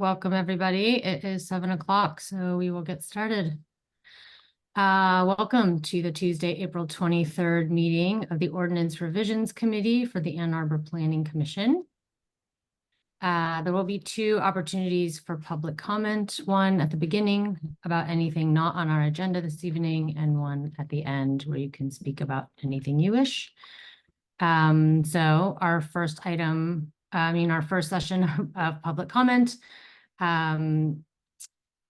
Welcome, everybody. It is 7 o'clock, so we will get started. Welcome to the Tuesday, April 23rd meeting of the Ordinance Revisions Committee for the Ann Arbor Planning Commission. There will be two opportunities for public comment, one at the beginning about anything not on our agenda this evening, and one at the end where you can speak about anything you wish. So our first item, our first session of public comment. Oh,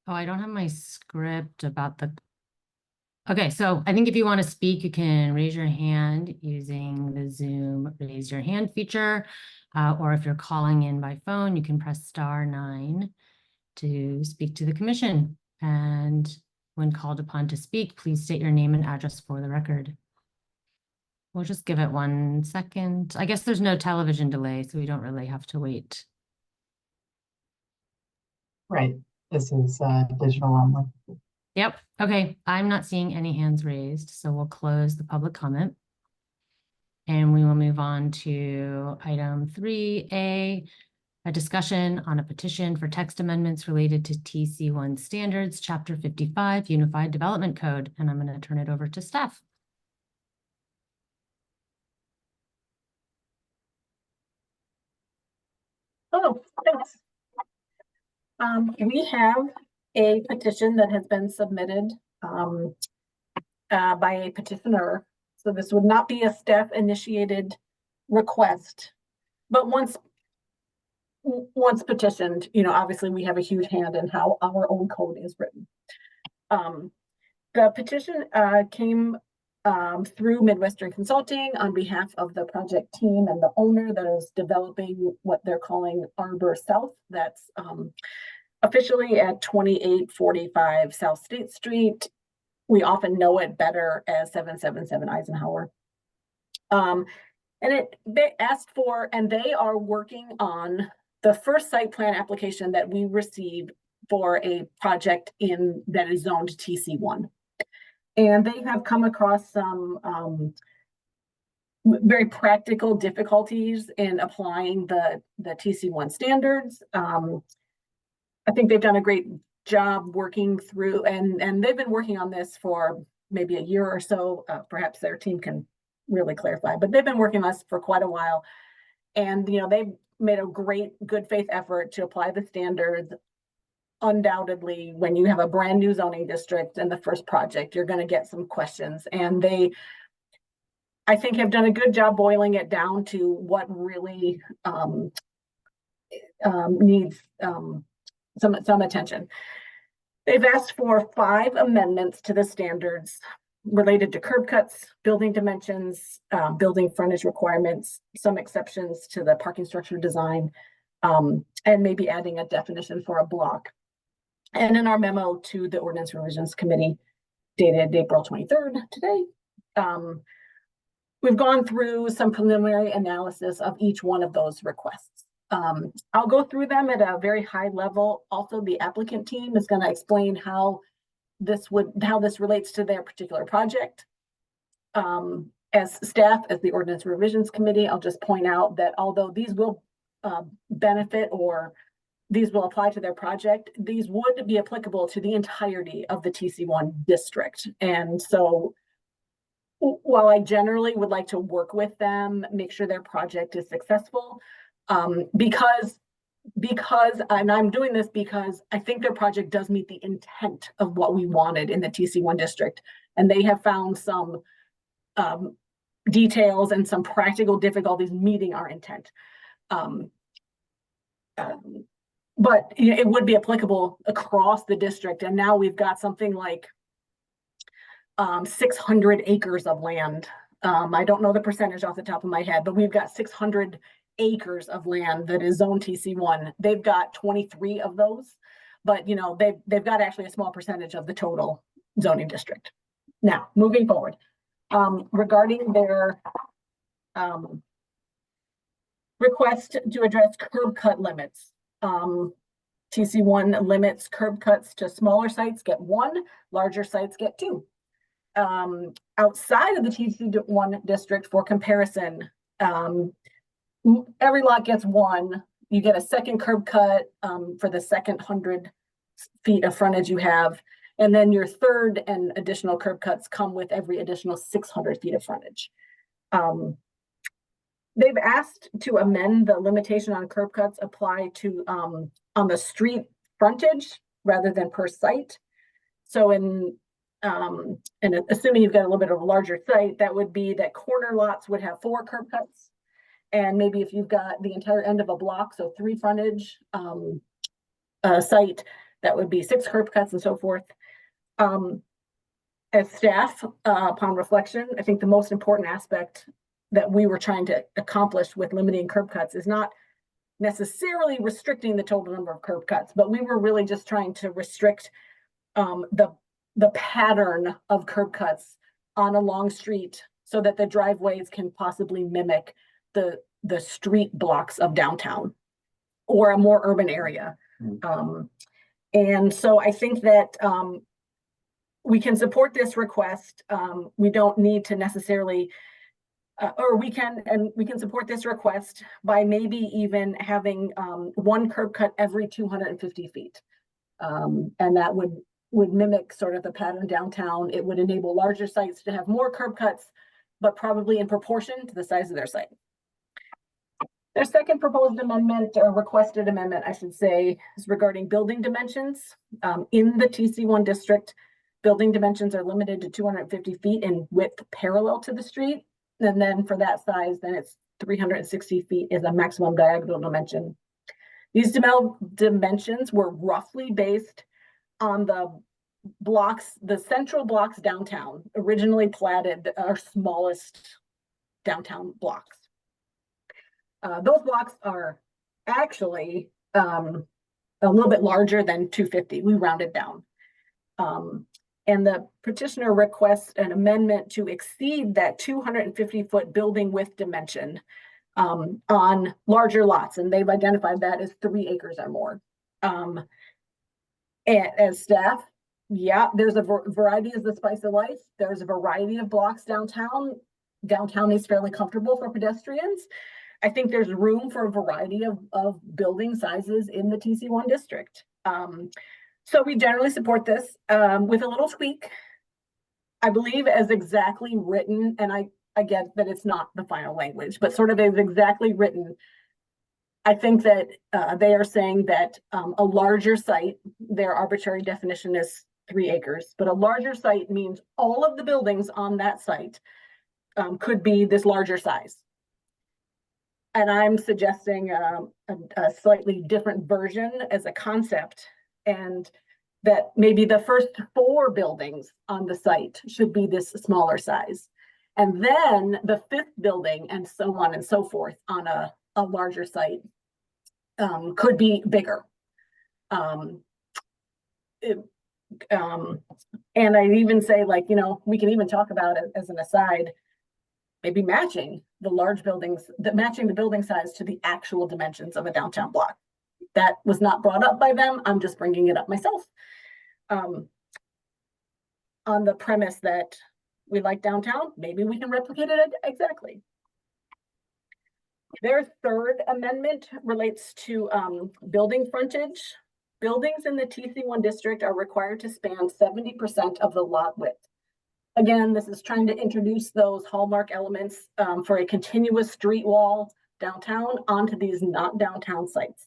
I don't have my script about the. Okay, so I think if you want to speak, you can raise your hand using the Zoom raise your hand feature. Or if you're calling in by phone, you can press *9 to speak to the commission. And when called upon to speak, please state your name and address for the record. We'll just give it 1 second. I guess there's no television delay, so we don't really have to wait. Right. This is digital only. Yep. Okay. I'm not seeing any hands raised, so we'll close the public comment. And we will move on to item 3A, a discussion on a petition for text amendments related to TC1 standards, Chapter 55, Unified Development Code. And I'm going to turn it over to staff. Oh, thanks. We have a petition that has been submitted by a petitioner. So this would not be a staff initiated request, but once petitioned, obviously we have a huge hand in how our own code is written. The petition came through Midwestern Consulting on behalf of the project team and the owner that is developing what they're calling Arbor South. That's officially at 2845 South State Street. We often know it better as 777 Eisenhower. They asked for, and they are working on the first site plan application that we received for a project that is zoned TC1. And they have come across some very practical difficulties in applying the TC1 standards. I think they've done a great job working through, and they've been working on this for maybe a year or so. Perhaps their team can really clarify, but they've been working on this for quite a while. And, they've made a great good faith effort to apply the standards. Undoubtedly, when you have a brand new zoning district and the first project, you're going to get some questions. And they, I think, have done a good job boiling it down to what really needs some attention. They've asked for 5 amendments to the standards related to curb cuts, building dimensions, building frontage requirements, some exceptions to the parking structure design, and maybe adding a definition for a block. And in our memo to the Ordinance Revisions Committee dated April 23rd today, we've gone through some preliminary analysis of each one of those requests. I'll go through them at a very high level. Also, the applicant team is going to explain how this relates to their particular project. As staff, as the Ordinance Revisions Committee, I'll just point out that although these will benefit or these will apply to their project, these would be applicable to the entirety of the TC1 district. And so while I generally would like to work with them, make sure their project is successful, because and I'm doing this because I think their project does meet the intent of what we wanted in the TC1 district. And they have found some details and some practical difficulties meeting our intent. But it would be applicable across the district. And now we've got something like 600 acres of land. I don't know the percentage off the top of my head, but we've got 600 acres of land that is zone TC1. They've got 23 of those, but they've got actually a small percentage of the total zoning district. Now, moving forward, regarding their request to address curb cut limits. TC1 limits curb cuts to smaller sites get 1, larger sites get 2. Outside of the TC1 district, for comparison, every lot gets 1, you get a second curb cut for the second 100 feet of frontage you have. And then your third and additional curb cuts come with every additional 600 feet of frontage. They've asked to amend the limitation on curb cuts apply to on the street frontage rather than per site. So and assuming you've got a little bit of a larger site, that would be that corner lots would have 4 curb cuts. And maybe if you've got the entire end of a block, so 3 frontage site, that would be 6 curb cuts and so forth. As staff, upon reflection, I think the most important aspect that we were trying to accomplish with limiting curb cuts is not necessarily restricting the total number of curb cuts, but we were really just trying to restrict the pattern of curb cuts on a long street so that the driveways can possibly mimic the street blocks of downtown or a more urban area. And so I think that we can support this request. We don't need to necessarily, or we can support this request by maybe even having 1 curb cut every 250 feet. And that would mimic sort of the pattern downtown. It would enable larger sites to have more curb cuts, but probably in proportion to the size of their site. Their second proposed amendment, or requested amendment, I should say, is regarding building dimensions. In the TC1 district, building dimensions are limited to 250 feet in width parallel to the street. And then for that size, then it's 360 feet is a maximum diagonal dimension. These dimensions were roughly based on the blocks, the central blocks downtown, originally platted our smallest downtown blocks. Those blocks are actually a little bit larger than 250. We rounded down. And the petitioner requests an amendment to exceed that 250-foot building width dimension on larger lots. And they've identified that as 3 acres or more. And as staff, yeah, there's a variety of the spice of life. There's a variety of blocks downtown. Downtown is fairly comfortable for pedestrians. I think there's room for a variety of building sizes in the TC1 district. So we generally support this with a little tweak. I believe as exactly written, and I get that it's not the final language, but sort of as exactly written, I think that they are saying that a larger site, their arbitrary definition is 3 acres, but a larger site means all of the buildings on that site could be this larger size. And I'm suggesting a slightly different version as a concept, and that maybe the first 4 buildings on the site should be this smaller size. And then the 5th building and so on and so forth on a larger site could be bigger. And I'd even say, like, you know, we can even talk about it as an aside, maybe matching the large buildings, matching the building size to the actual dimensions of a downtown block. That was not brought up by them. I'm just bringing it up myself. On the premise that we like downtown, maybe we can replicate it exactly. Their third amendment relates to building frontage. Buildings in the TC1 district are required to span 70% of the lot width. Again, this is trying to introduce those hallmark elements for a continuous street wall downtown onto these not downtown sites.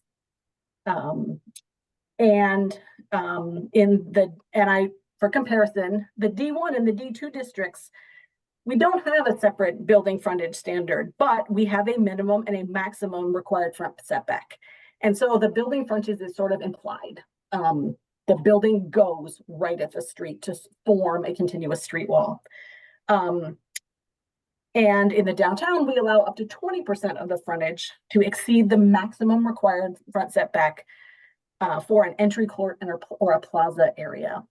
For comparison, the D1 and the D2 districts, we don't have a separate building frontage standard, but we have a minimum and a maximum required front setback. And so the building frontage is sort of implied. The building goes right at the street to form a continuous street wall. And in the downtown, we allow up to 20% of the frontage to exceed the maximum required front setback for an entry court or a plaza area.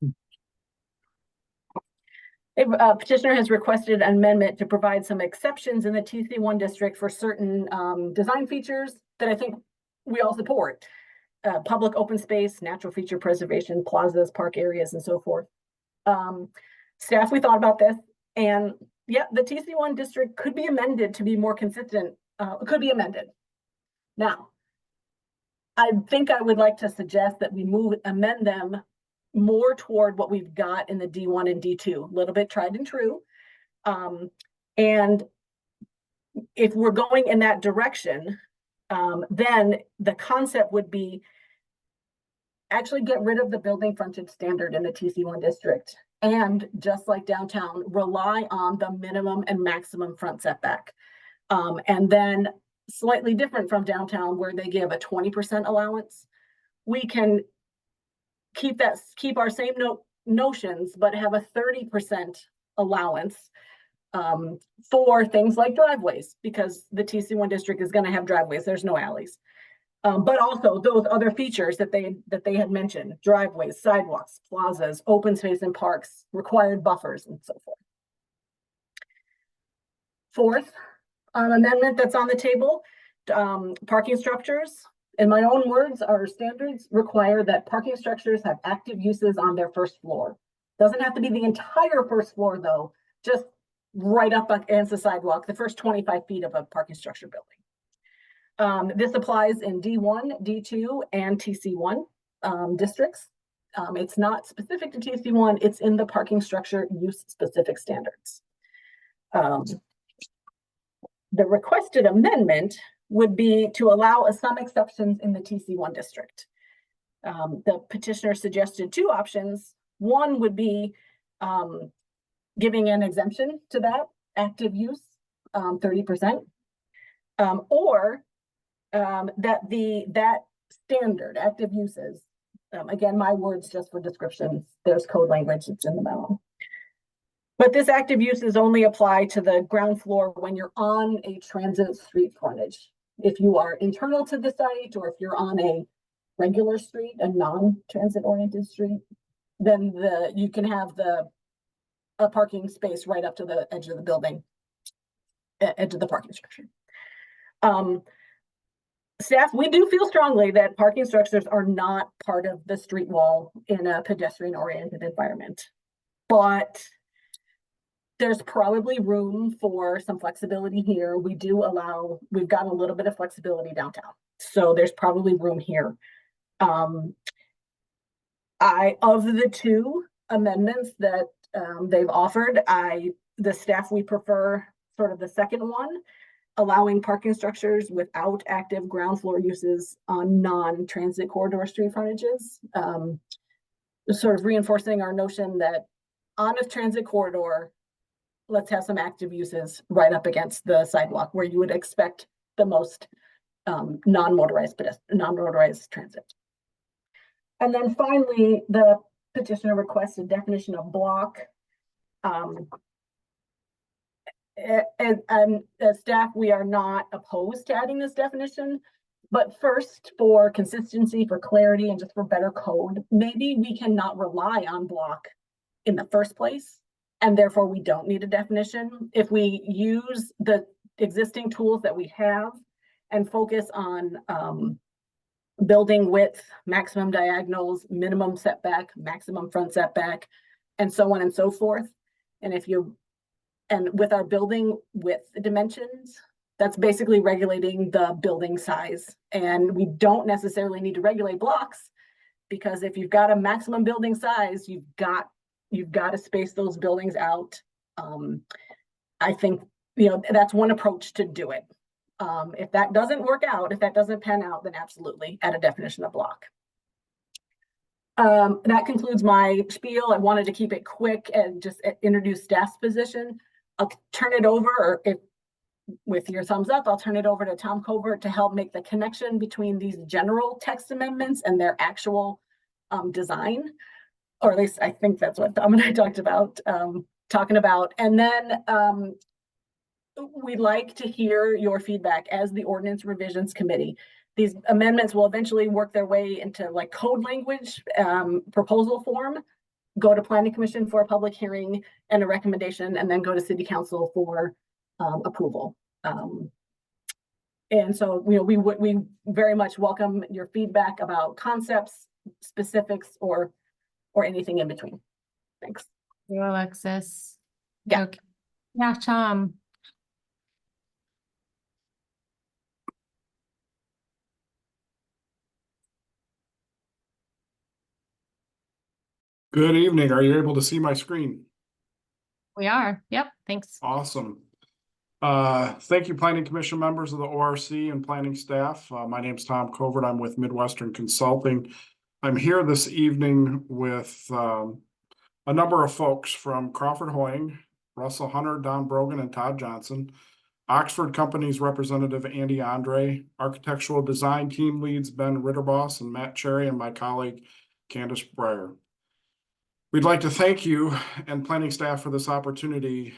Petitioner has requested an amendment to provide some exceptions in the TC1 district for certain design features that I think we all support. Public open space, natural feature preservation, plazas, park areas, and so forth. Staff, we thought about this, and yeah, the TC1 district could be amended to be more consistent. It could be amended. Now, I think I would like to suggest that we amend them more toward what we've got in the D1 and D2, a little bit tried and true. And if we're going in that direction, then the concept would be actually get rid of the building frontage standard in the TC1 district. And just like downtown, rely on the minimum and maximum front setback. And then slightly different from downtown where they give a 20% allowance, we can keep our same notions, but have a 30% allowance for things like driveways, because the TC1 district is going to have driveways. There's no alleys. But also those other features that they had mentioned: driveways, sidewalks, plazas, open space and parks, required buffers, and so forth. Fourth amendment that's on the table, parking structures. In my own words, our standards require that parking structures have active uses on their first floor. Doesn't have to be the entire first floor though, just right up against the sidewalk, the first 25 feet of a parking structure building. This applies in D1, D2, and TC1 districts. It's not specific to TC1, it's in the parking structure use specific standards. The requested amendment would be to allow some exceptions in the TC1 district. The petitioner suggested two options. One would be giving an exemption to that active use, 30%, or that standard active uses, again, my words just for descriptions, there's code language, it's in the memo. But this active use is only applied to the ground floor when you're on a transit street frontage. If you are internal to the site, or if you're on a regular street, a non-transit oriented street, then you can have a parking space right up to the edge of the building, edge of the parking structure. Staff, we do feel strongly that parking structures are not part of the street wall in a pedestrian oriented environment, but there's probably room for some flexibility here. We've got a little bit of flexibility downtown, so there's probably room here. Of the two amendments that they've offered, the staff, we prefer sort of the second one, allowing parking structures without active ground floor uses on non-transit corridor street frontages, sort of reinforcing our notion that on a transit corridor, let's have some active uses right up against the sidewalk where you would expect the most non-motorized transit. And then finally, the petitioner requested definition of block. And as staff, we are not opposed to adding this definition, but first, for consistency, for clarity, and just for better code, maybe we cannot rely on block in the first place, and therefore we don't need a definition. If we use the existing tools that we have and focus on building width, maximum diagonals, minimum setback, maximum front setback, and so on and so forth. And with our building width dimensions, that's basically regulating the building size. And we don't necessarily need to regulate blocks, because if you've got a maximum building size, you've got to space those buildings out. I think, that's one approach to do it. If that doesn't work out, if that doesn't pan out, then absolutely add a definition of block. That concludes my spiel. I wanted to keep it quick and just introduce staff's position. I'll turn it over, or if with your thumbs up, I'll turn it over to Tom Covert to help make the connection between these general text amendments and their actual design, or at least I think that's what Tom and I talking about. And then we'd like to hear your feedback as the Ordinance Revisions Committee. These amendments will eventually work their way into like code language, proposal form, go to Planning Commission for a public hearing and a recommendation, and then go to City Council for approval. And so we very much welcome your feedback about concepts, specifics, or anything in between. Thanks. You, Alexis. Yeah. Okay. Yeah, Tom. Good evening. Are you able to see my screen? We are. Yep. Thanks. Awesome. Thank you, Planning Commission members of the ORC and planning staff. My name's Tom Covert. I'm with Midwestern Consulting. I'm here this evening with a number of folks from Crawford Hoying, Russell Hunter, Don Brogan, and Todd Johnson, Oxford Companies representative Andy Andre, architectural design team leads Ben Ritterboss and Matt Cherry, and my colleague Candace Breyer. We'd like to thank you and planning staff for this opportunity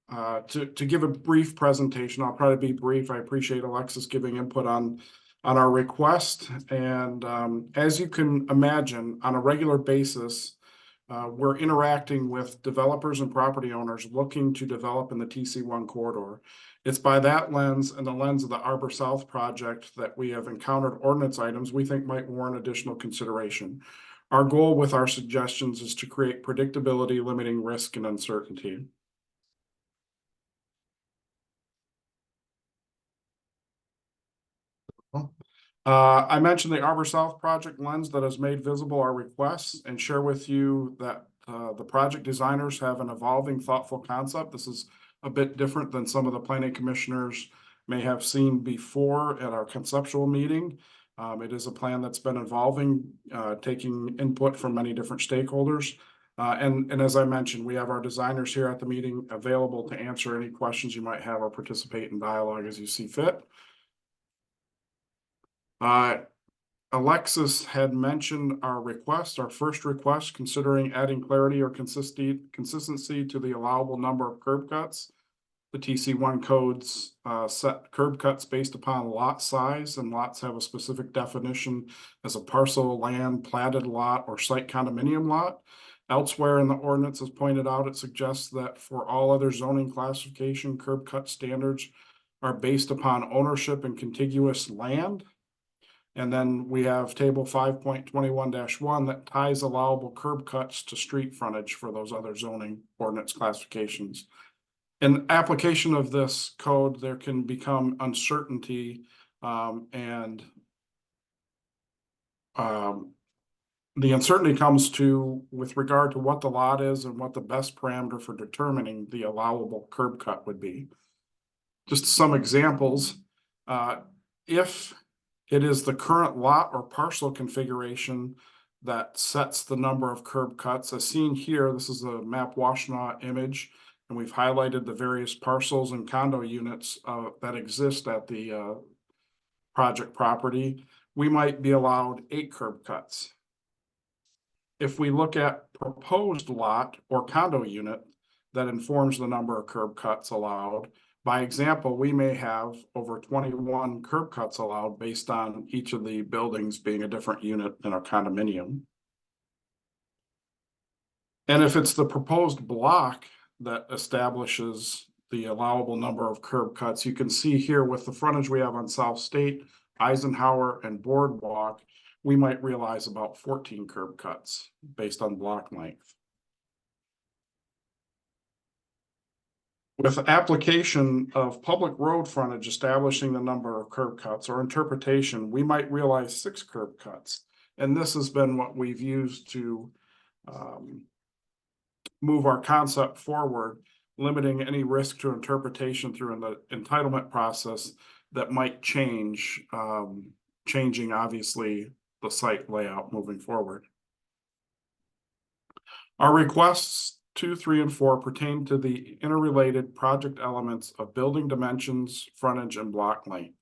to give a brief presentation. I'll try to be brief. I appreciate Alexis giving input on our request. And as you can imagine, on a regular basis, we're interacting with developers and property owners looking to develop in the TC1 corridor. It's by that lens and the lens of the Arbor South project that we have encountered ordinance items we think might warrant additional consideration. Our goal with our suggestions is to create predictability, limiting risk and uncertainty. I mentioned the Arbor South project lens that has made visible our requests and share with you that the project designers have an evolving, thoughtful concept. This is a bit different than some of the planning commissioners may have seen before at our conceptual meeting. It is a plan that's been evolving, taking input from many different stakeholders. And as I mentioned, we have our designers here at the meeting available to answer any questions you might have or participate in dialogue as you see fit. Alexis had mentioned our request, our first request, considering adding clarity or consistency to the allowable number of curb cuts. The TC1 codes set curb cuts based upon lot size, and lots have a specific definition as a parcel of land, platted lot, or site condominium lot. Elsewhere in the ordinance, as pointed out, it suggests that for all other zoning classification, curb cut standards are based upon ownership and contiguous land. And then we have table 5.21-1 that ties allowable curb cuts to street frontage for those other zoning ordinance classifications. In application of this code, there can become uncertainty and the uncertainty comes with regard to what the lot is and what the best parameter for determining the allowable curb cut would be. Just some examples. If it is the current lot or parcel configuration that sets the number of curb cuts, as seen here, this is a map Washtenaw image, and we've highlighted the various parcels and condo units that exist at the project property. We might be allowed 8 curb cuts. If we look at proposed lot or condo unit that informs the number of curb cuts allowed, by example, we may have over 21 curb cuts allowed based on each of the buildings being a different unit in a condominium. And if it's the proposed block that establishes the allowable number of curb cuts, you can see here with the frontage we have on South State, Eisenhower, and Boardwalk, we might realize about 14 curb cuts based on block length. With application of public road frontage establishing the number of curb cuts or interpretation, we might realize 6 curb cuts. And this has been what we've used to move our concept forward, limiting any risk to interpretation through the entitlement process that might change, changing obviously the site layout moving forward. Our requests 2, 3, and 4 pertain to the interrelated project elements of building dimensions, frontage, and block length.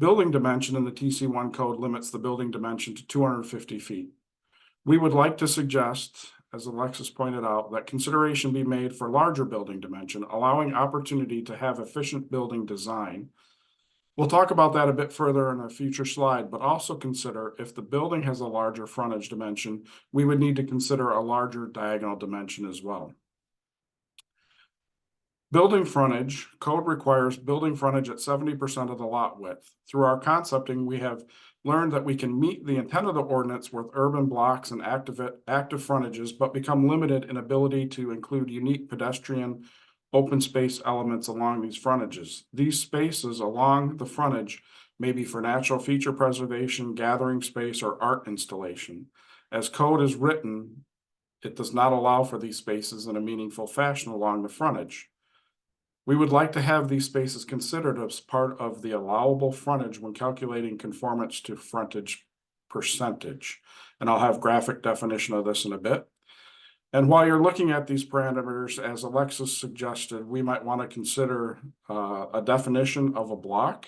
Building dimension in the TC1 code limits the building dimension to 250 feet. We would like to suggest, as Alexis pointed out, that consideration be made for larger building dimension, allowing opportunity to have efficient building design. We'll talk about that a bit further in a future slide, but also consider if the building has a larger frontage dimension, we would need to consider a larger diagonal dimension as well. Building frontage, code requires building frontage at 70% of the lot width. Through our concepting, we have learned that we can meet the intent of the ordinance with urban blocks and active frontages, but become limited in ability to include unique pedestrian open space elements along these frontages. These spaces along the frontage may be for natural feature preservation, gathering space, or art installation. As code is written, it does not allow for these spaces in a meaningful fashion along the frontage. We would like to have these spaces considered as part of the allowable frontage when calculating conformance to frontage percentage. And I'll have graphic definition of this in a bit. And while you're looking at these parameters, as Alexis suggested, we might want to consider a definition of a block.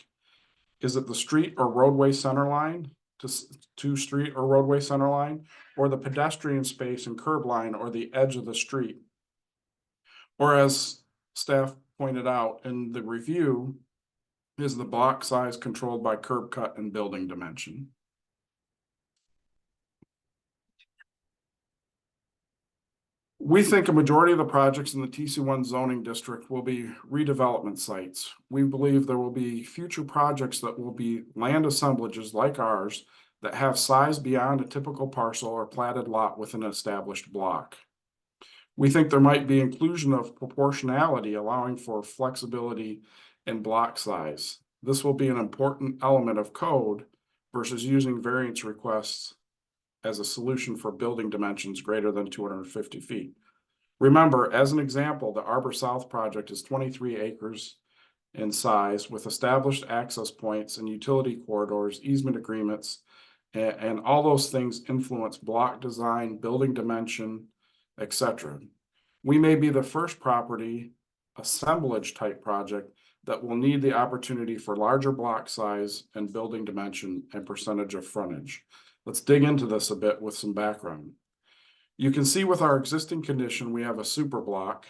Is it the street or roadway center line to street or roadway center line, or the pedestrian space and curb line, or the edge of the street? Or as staff pointed out in the review, is the block size controlled by curb cut and building dimension? We think a majority of the projects in the TC1 zoning district will be redevelopment sites. We believe there will be future projects that will be land assemblages like ours that have size beyond a typical parcel or platted lot with an established block. We think there might be inclusion of proportionality, allowing for flexibility in block size. This will be an important element of code versus using variance requests as a solution for building dimensions greater than 250 feet. Remember, as an example, the Arbor South project is 23 acres in size with established access points and utility corridors, easement agreements, and all those things influence block design, building dimension, etc. We may be the first property assemblage type project that will need the opportunity for larger block size and building dimension and percentage of frontage. Let's dig into this a bit with some background. You can see with our existing condition, we have a super block,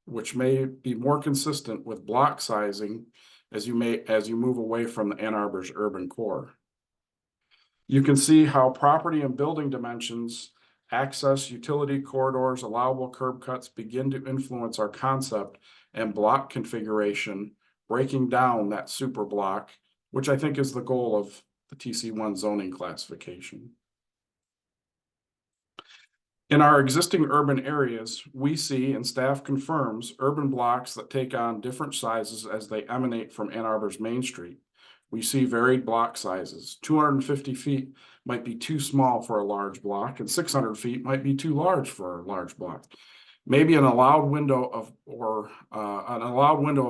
which may be more consistent with block sizing as you move away from the Ann Arbor's urban core. You can see how property and building dimensions, access, utility corridors, allowable curb cuts begin to influence our concept and block configuration, breaking down that super block, which I think is the goal of the TC1 zoning classification. In our existing urban areas, we see, and staff confirms, urban blocks that take on different sizes as they emanate from Ann Arbor's Main Street. We see varied block sizes. 250 feet might be too small for a large block, and 600 feet might be too large for a large block. Maybe an allowed window of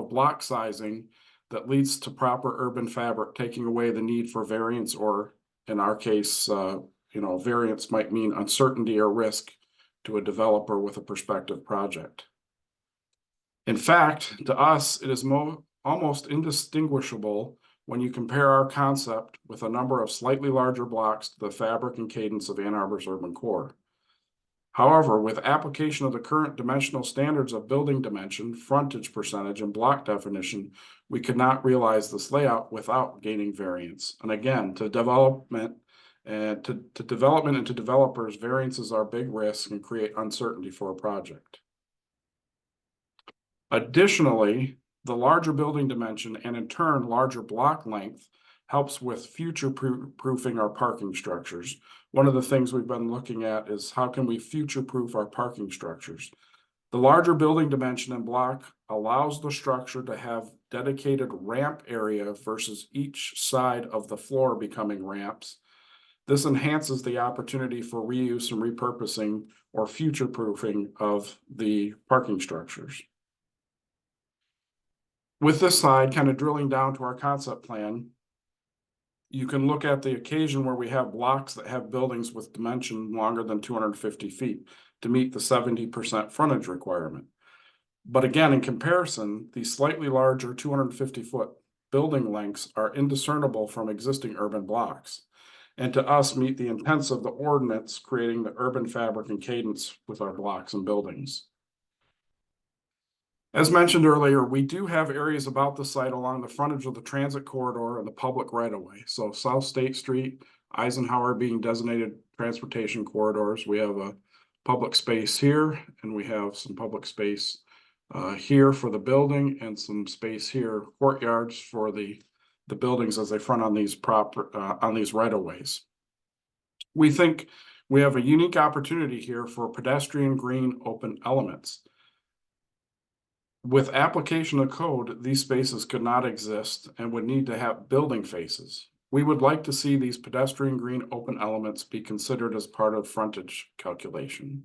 block sizing that leads to proper urban fabric, taking away the need for variance, or in our case, variance might mean uncertainty or risk to a developer with a prospective project. In fact, to us, it is almost indistinguishable when you compare our concept with a number of slightly larger blocks to the fabric and cadence of Ann Arbor's urban core. However, with application of the current dimensional standards of building dimension, frontage percentage, and block definition, we could not realize this layout without gaining variance. And again, to development and to developers, variances are big risks and create uncertainty for a project. Additionally, the larger building dimension and in turn larger block length helps with future-proofing our parking structures. One of the things we've been looking at is how can we future-proof our parking structures. The larger building dimension and block allows the structure to have dedicated ramp area versus each side of the floor becoming ramps. This enhances the opportunity for reuse and repurposing or future-proofing of the parking structures. With this slide, kind of drilling down to our concept plan, you can look at the occasion where we have blocks that have buildings with dimension longer than 250 feet to meet the 70% frontage requirement. But again, in comparison, these slightly larger 250-foot building lengths are indiscernible from existing urban blocks, and to us meet the intents of the ordinance, creating the urban fabric and cadence with our blocks and buildings. As mentioned earlier, we do have areas about the site along the frontage of the transit corridor and the public right-of-way. So South State Street, Eisenhower being designated transportation corridors. We have a public space here, and we have some public space here for the building, and some space here, courtyards for the buildings as they front on these right-of-ways. We think we have a unique opportunity here for pedestrian green open elements. With application of code, these spaces could not exist and would need to have building faces. We would like to see these pedestrian green open elements be considered as part of frontage calculation.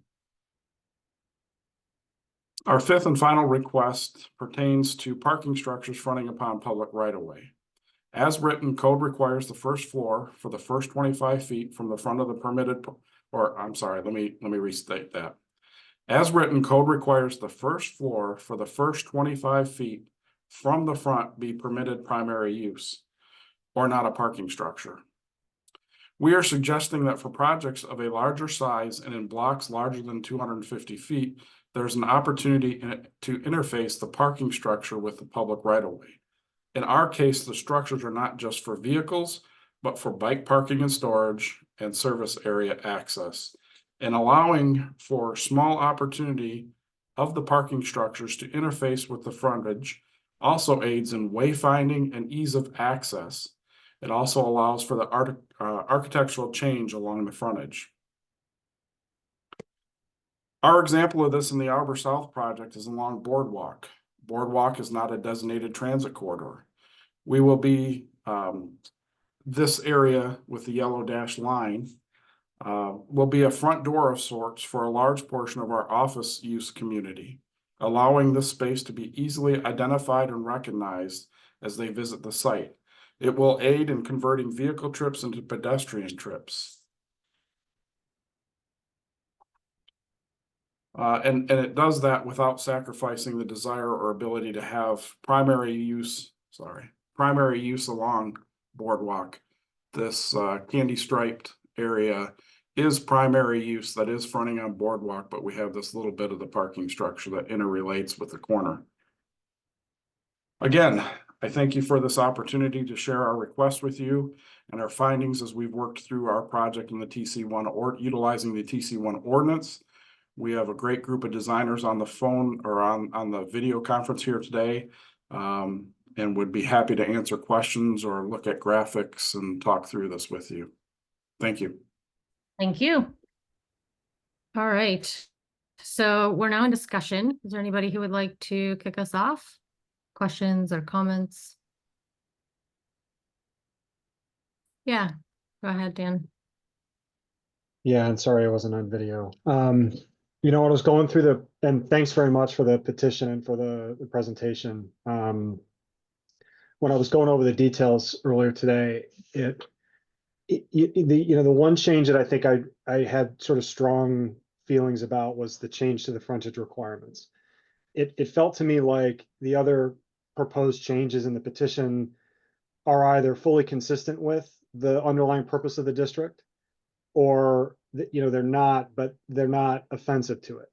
Our fifth and final request pertains to parking structures fronting upon public right-of-way. As written, code requires the first floor for the first 25 feet from the front of the permitted, or I'm sorry, let me restate that. As written, code requires the first floor for the first 25 feet from the front be permitted primary use, or not a parking structure. We are suggesting that for projects of a larger size and in blocks larger than 250 feet, there's an opportunity to interface the parking structure with the public right-of-way. In our case, the structures are not just for vehicles, but for bike parking and storage and service area access, and allowing for small opportunity of the parking structures to interface with the frontage also aids in wayfinding and ease of access. It also allows for the architectural change along the frontage. Our example of this in the Arbor South project is along Boardwalk. Boardwalk is not a designated transit corridor. We will be, this area with the yellow dashed line will be a front door of sorts for a large portion of our office use community, allowing this space to be easily identified and recognized as they visit the site. It will aid in converting vehicle trips into pedestrian trips. And it does that without sacrificing the desire or ability to have primary use along Boardwalk. This candy striped area is primary use that is fronting on Boardwalk, but we have this little bit of the parking structure that interrelates with the corner. Again, I thank you for this opportunity to share our request with you and our findings as we've worked through our project in the TC1 or utilizing the TC1 ordinance. We have a great group of designers on the phone or on the video conference here today, and would be happy to answer questions or look at graphics and talk through this with you. Thank you. Thank you. All right. So we're now in discussion. Is there anybody who would like to kick us off? Questions or comments? Yeah, go ahead, Dan. Yeah, and sorry I wasn't on video. You know, I was going through and thanks very much for the petition and for the presentation. When I was going over the details earlier today, the one change that I think I had sort of strong feelings about was the change to the frontage requirements. It felt to me like the other proposed changes in the petition are either fully consistent with the underlying purpose of the district, or they're not, but they're not offensive to it.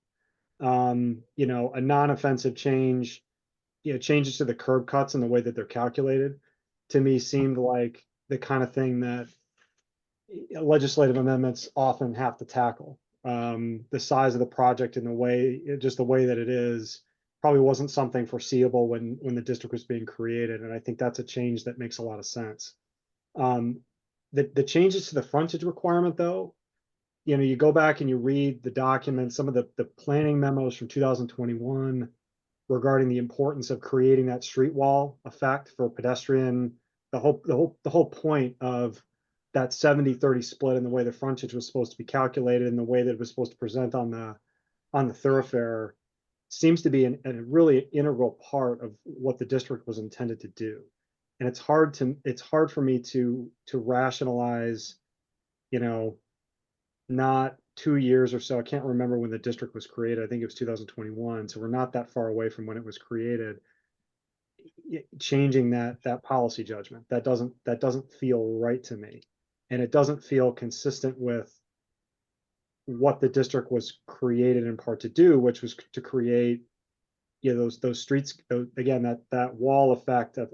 A non-offensive change, changes to the curb cuts and the way that they're calculated, to me seemed like the kind of thing that legislative amendments often have to tackle. The size of the project and the way that it is probably wasn't something foreseeable when the district was being created, and I think that's a change that makes a lot of sense. The changes to the frontage requirement, though, you go back and you read the documents, some of the planning memos from 2021 regarding the importance of creating that street wall effect for pedestrian. The whole point of that 70-30 split and the way the frontage was supposed to be calculated and the way that it was supposed to present on the thoroughfare seems to be a really integral part of what the district was intended to do. And it's hard for me to rationalize, not 2 years or so. I can't remember when the district was created. I think it was 2021. So we're not that far away from when it was created. Changing that policy judgment, that doesn't feel right to me. And it doesn't feel consistent with what the district was created in part to do, which was to create those streets, again, that wall effect of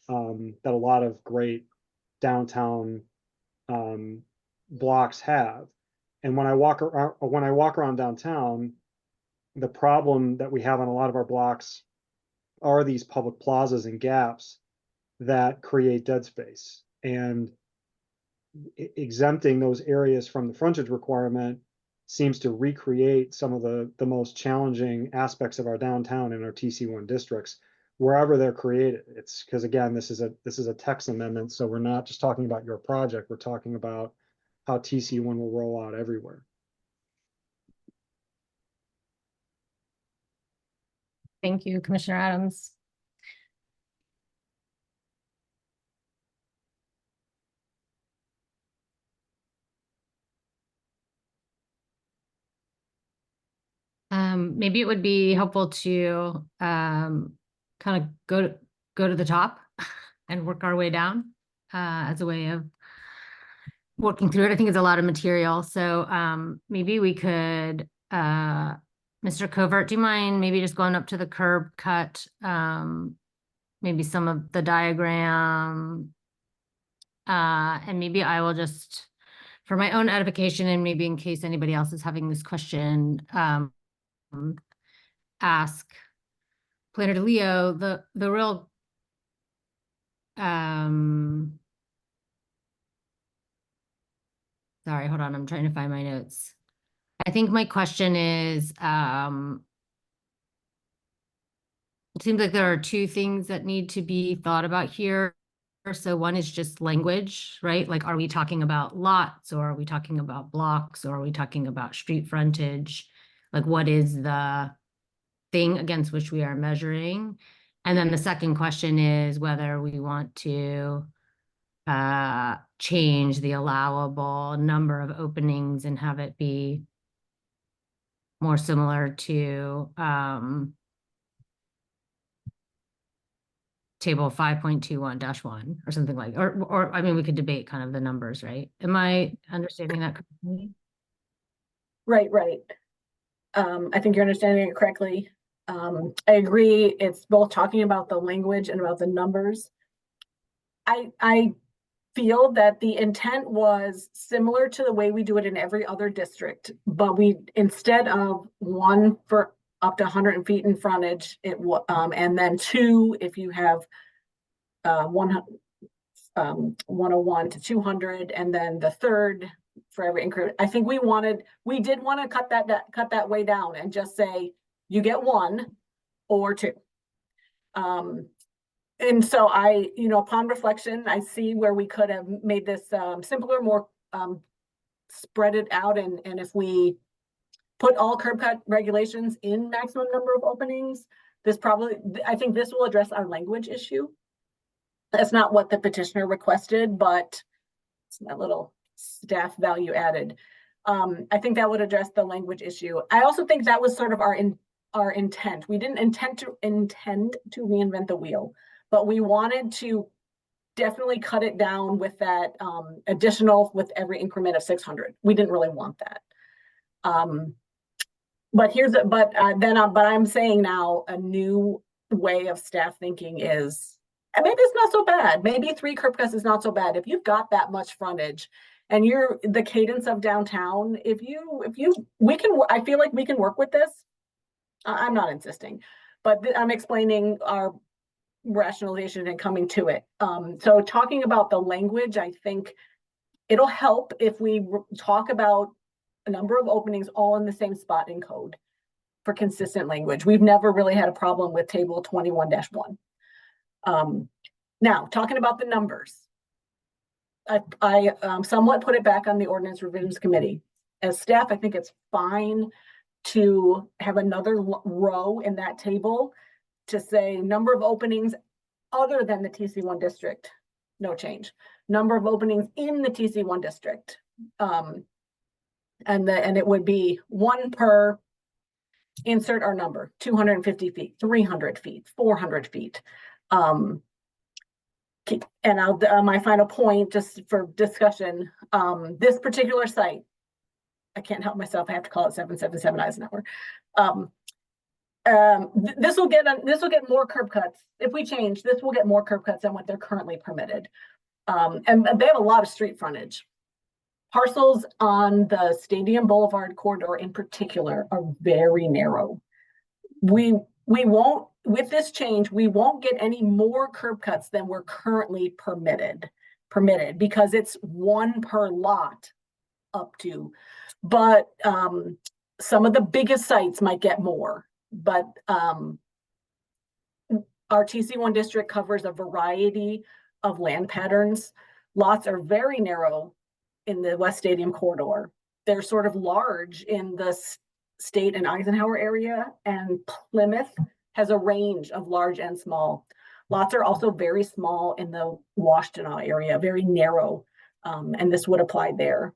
that a lot of great downtown blocks have. And when I walk around downtown, the problem that we have on a lot of our blocks are these public plazas and gaps that create dead space, and exempting those areas from the frontage requirement seems to recreate some of the most challenging aspects of our downtown and our TC1 districts, wherever they're created. It's because again, this is a text amendment, so we're not just talking about your project, we're talking about how TC1 will roll out everywhere. Thank you, Commissioner Adams. Maybe it would be helpful to kind of go to the top and work our way down as a way of working through it. I think it's a lot of material. So maybe we could, Mr. Covert, do you mind maybe just going up to the curb cut? Maybe some of the diagram. And maybe I will just, for my own edification and maybe in case anybody else is having this question, ask Planner DeLeo, the real sorry, hold on, I'm trying to find my notes. I think my question is, it seems like there are two things that need to be thought about here. So one is just language, right? Like, are we talking about lots, or are we talking about blocks, or are we talking about street frontage? Like, what is the thing against which we are measuring? And then the second question is whether we want to change the allowable number of openings and have it be more similar to table 5.21-1 or something like, or I mean, we could debate kind of the numbers, right? Am I understanding that correctly? Right. I think you're understanding it correctly. I agree. It's both talking about the language and about the numbers. I feel that the intent was similar to the way we do it in every other district, but we, instead of one for up to 100 feet in frontage, and then two if you have 101 to 200, and then the third for every increment. I think we did want to cut that way down and just say you get one or two. And so upon reflection, I see where we could have made this simpler, more spread it out, and if we put all curb cut regulations in maximum number of openings, I think this will address our language issue. That's not what the petitioner requested, but it's my little staff value added. I think that would address the language issue. I also think that was sort of our intent. We didn't intend to reinvent the wheel, but we wanted to definitely cut it down with that additional with every increment of 600. We didn't really want that. But I'm saying now a new way of staff thinking is, and maybe it's not so bad. Maybe 3 curb cuts is not so bad. If you've got that much frontage and you're the cadence of downtown, I feel like we can work with this. I'm not insisting, but I'm explaining our rationalization and coming to it. So talking about the language, I think it'll help if we talk about a number of openings all in the same spot in code for consistent language. We've never really had a problem with table 21-1. Now, talking about the numbers, I somewhat put it back on the Ordinance Revisions Committee. As staff, I think it's fine to have another row in that table to say number of openings other than the TC1 district, no change. Number of openings in the TC1 district. And it would be 1 per, insert our number, 250 feet, 300 feet, 400 feet. And my final point, just for discussion, this particular site, I can't help myself, I have to call it 777 Eisenhower. This will get more curb cuts. If we change, this will get more curb cuts than what they're currently permitted. And they have a lot of street frontage. Parcels on the Stadium Boulevard corridor in particular are very narrow. We won't, with this change, we won't get any more curb cuts than we're currently permitted because it's 1 per lot up to, but some of the biggest sites might get more, but Our TC1 district covers a variety of land patterns. Lots are very narrow in the West Stadium corridor. They're sort of large in the State and Eisenhower area, and Plymouth has a range of large and small. Lots are also very small in the Washtenaw area, very narrow, and this would apply there.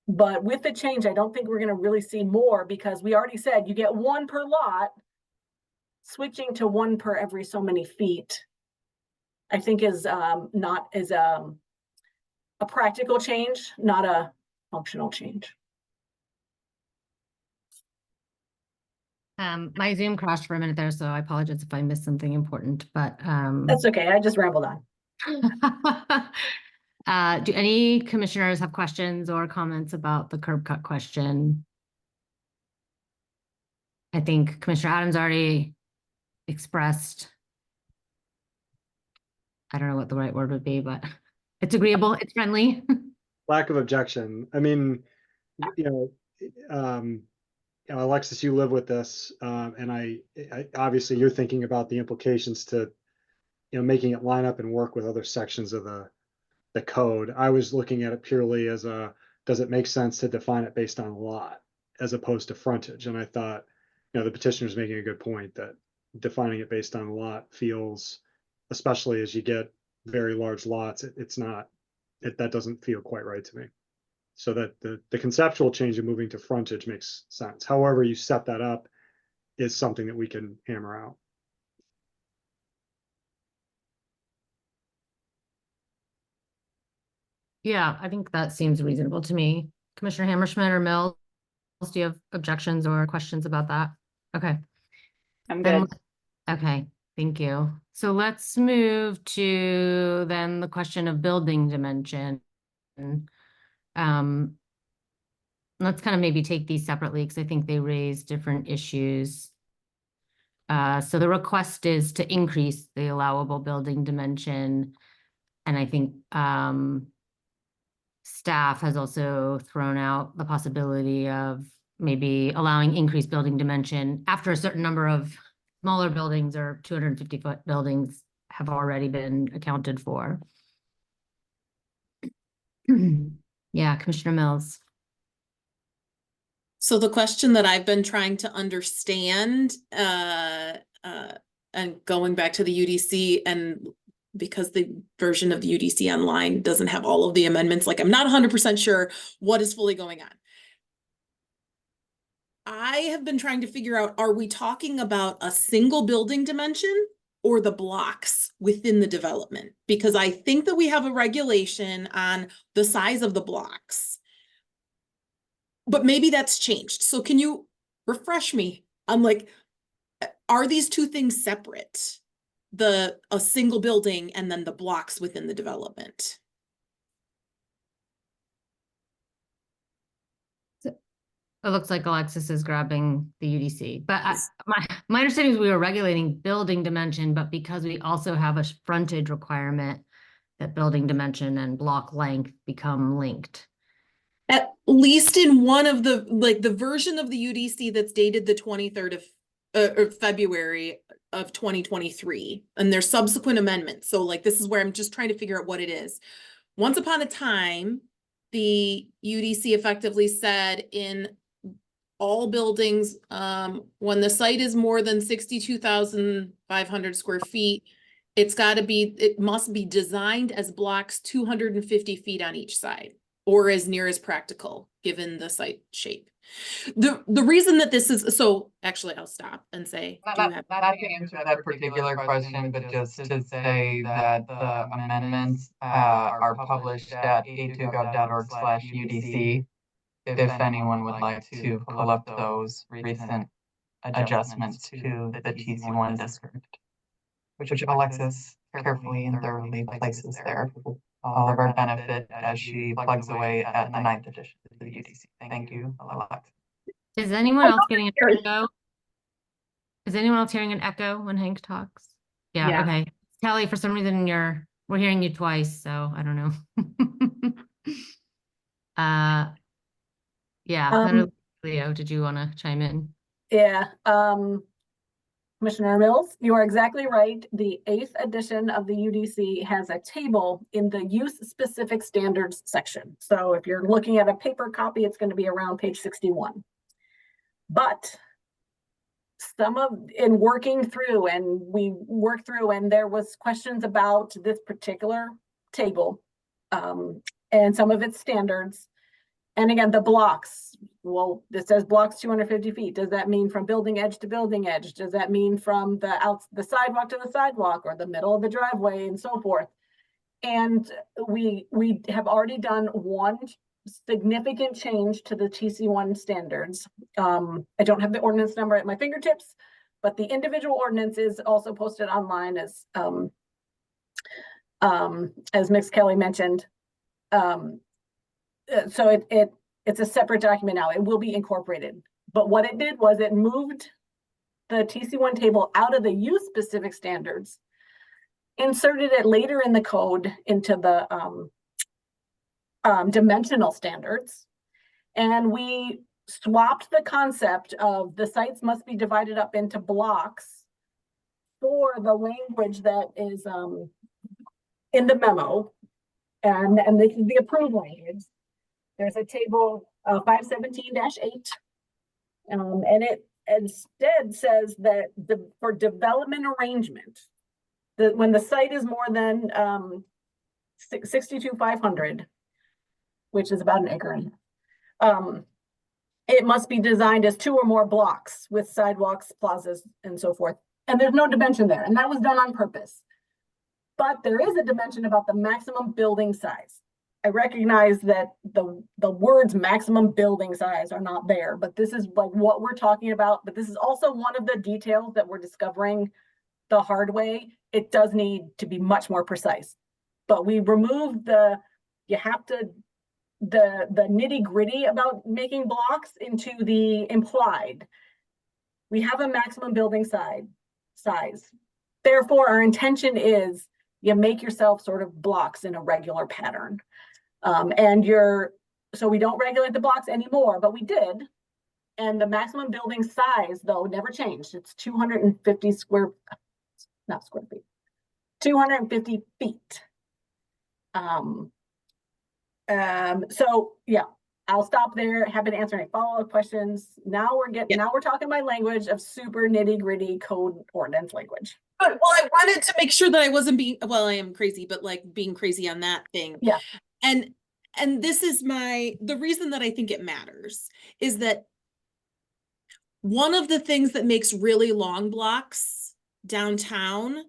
But with the change, I don't think we're going to really see more, because we already said you get one per lot. Switching to one per every so many feet, I think is not as a practical change, not a functional change. My Zoom crashed for a minute there, so I apologize if I missed something important, but That's okay. I just rambled on. do any commissioners have questions or comments about the curb cut question? I think Commissioner Adams already expressed, I don't know what the right word would be, but it's agreeable, it's friendly. Lack of objection. I mean, Alexis, you live with this, and I obviously you're thinking about the implications to, making it line up and work with other sections of the code. I was looking at it purely as does it make sense to define it based on a lot as opposed to frontage? And I thought, the petitioner's making a good point that defining it based on a lot feels, especially as you get very large lots, that doesn't feel quite right to me. So that the conceptual change of moving to frontage makes sense. However you set that up is something that we can hammer out. Yeah, I think that seems reasonable to me. Commissioner Hammerschmidt or Mills, do you have objections or questions about that? Okay. I'm Then- good. Okay, thank you. So let's move to then the question of building dimension. Let's kind of maybe take these separately because I think they raise different issues. So the request is to increase the allowable building dimension. And I think staff has also thrown out the possibility of maybe allowing increased building dimension after a certain number of smaller buildings or 250-foot buildings have already been accounted for. Yeah, Commissioner Mills. So the question that I've been trying to understand, and going back to the UDC, and because the version of the UDC online doesn't have all of the amendments, like I'm not 100% sure what is fully going on. I have been trying to figure out, are we talking about a single building dimension or the blocks within the development? Because I think that we have a regulation on the size of the blocks. But maybe that's changed. So can you refresh me? I'm like, are these two things separate? A single building and then the blocks within the development? It looks like Alexis is grabbing the UDC, but my understanding is we were regulating building dimension, but because we also have a frontage requirement, that building dimension and block length become linked. At least in one of the version of the UDC that's dated the 23rd of February of 2023, and there's subsequent amendments. So like, this is where I'm just trying to figure out what it is. Once upon a time, the UDC effectively said in all buildings, when the site is more than 62,500 square feet, it must be designed as blocks 250 feet on each side, or as near as practical, given the site shape. The reason that this is, so actually I'll stop and say, Not to answer that particular question, but just to say that the amendments are published at a2gov.org/UDC. If anyone would like to pull up those recent adjustments to the TC1 district, which Alexis carefully and thoroughly places there. All of our benefit as she plugs away at the 9th edition of the UDC. Thank you, Alexis. Is anyone else getting an echo? Is anyone else hearing an echo when Hank talks? Yeah. Okay. Kelly, for some reason we're hearing you twice, so I don't know. Yeah, Leo, did you want to chime in? Yeah. Commissioner Mills, you are exactly right. The 8th edition of the UDC has a table in the use-specific standards section. So if you're looking at a paper copy, it's going to be around page 61. But in working through, and we worked through, and there was questions about this particular table and some of its standards. And again, the blocks, well, this says blocks 250 feet. Does that mean from building edge to building edge? Does that mean from the sidewalk to the sidewalk, or the middle of the driveway, and so forth? And we have already done one significant change to the TC1 standards. I don't have the ordinance number at my fingertips, but the individual ordinance is also posted online as Ms. Kelly mentioned. So it's a separate document now. It will be incorporated. But what it did was it moved the TC1 table out of the use-specific standards, inserted it later in the code into the dimensional standards, and we swapped the concept of the sites must be divided up into blocks for the language that is in the memo, and this is the approved language. There's a table 517-8, and it instead says that for development arrangement, that when the site is more than 62,500, which is about an acre, it must be designed as 2 or more blocks with sidewalks, plazas, and so forth. And there's no dimension there, and that was done on purpose. But there is a dimension about the maximum building size. I recognize that the words maximum building size are not there, but this is like what we're talking about. But this is also one of the details that we're discovering the hard way. It does need to be much more precise. But we removed the nitty gritty about making blocks into the implied. We have a maximum building size. Therefore, our intention is you make yourself sort of blocks in a regular pattern. So we don't regulate the blocks anymore, but we did. And the maximum building size, though, never changed. It's 250 250 feet. So yeah, I'll stop there. Happy to answer any follow-up questions. Now we're talking my language of super nitty-gritty code ordinance language. Well, I wanted to make sure that I wasn't I am crazy, but like being crazy on that thing. Yeah. And this is the reason that I think it matters is that one of the things that makes really long blocks downtown,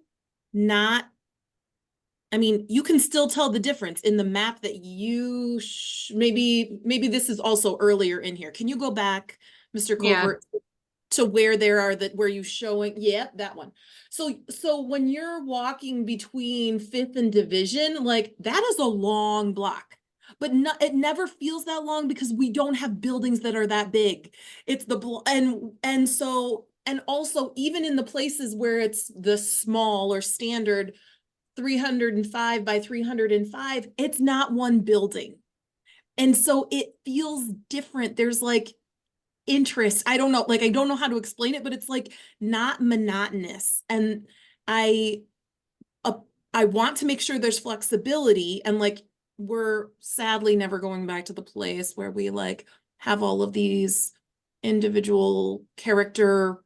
you can still tell the difference in the map that you, maybe this is also earlier in here. Can you go back, Mr. Covert, to where where you showing, that one. So when you're walking between 5th and Division, like that is a long block, but it never feels that long because we don't have buildings that are that big. It's and also even in the places where it's the small or standard 305 by 305, it's not one building. And so it feels different. There's like interest. I don't know how to explain it, but it's like not monotonous. And I want to make sure there's flexibility, and like we're sadly never going back to the place where we like have all of these individual character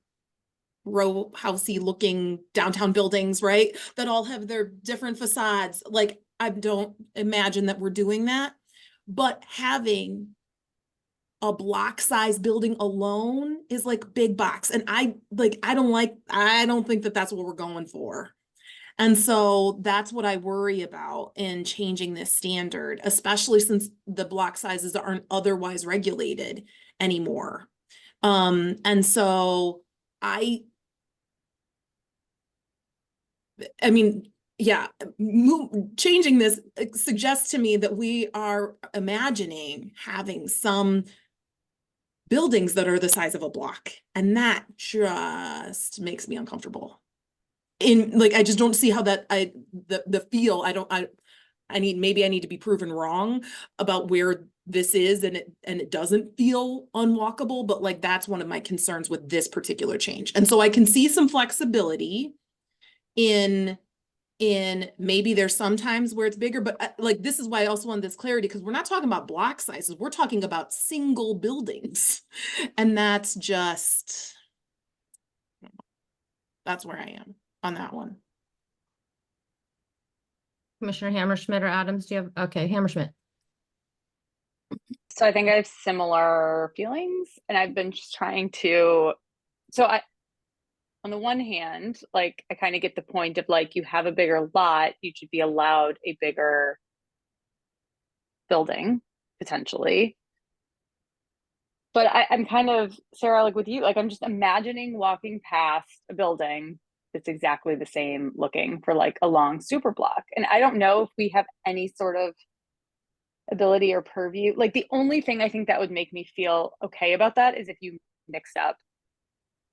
row housey looking downtown buildings, right? That all have their different facades. Like I don't imagine that we're doing that, but having a block size building alone is like big box. And I don't think that that's what we're going for. And so that's what I worry about in changing this standard, especially since the block sizes aren't otherwise regulated anymore. And so changing this suggests to me that we are imagining having some buildings that are the size of a block, and that just makes me uncomfortable. I just don't see how that the feel. maybe I need to be proven wrong about where this is and it doesn't feel unwalkable, but like that's one of my concerns with this particular change. And so I can see some flexibility in maybe there's some times where it's bigger, but like this is why I also want this clarity, because we're not talking about block sizes, we're talking about single buildings. And that's just, that's where I am on that one. Commissioner Hammerschmidt or Adams, do you have, okay, Hammerschmidt. So I think I have similar feelings, and I've been just trying to, on the one hand, like I kind of get the point of like, you have a bigger lot, you should be allowed a bigger building potentially. But I'm kind of, Sarah, like with you, like I'm just imagining walking past a building that's exactly the same looking for like a long super block. And I don't know if we have any sort of ability or purview. Like the only thing I think that would make me feel okay about that is if you mixed up,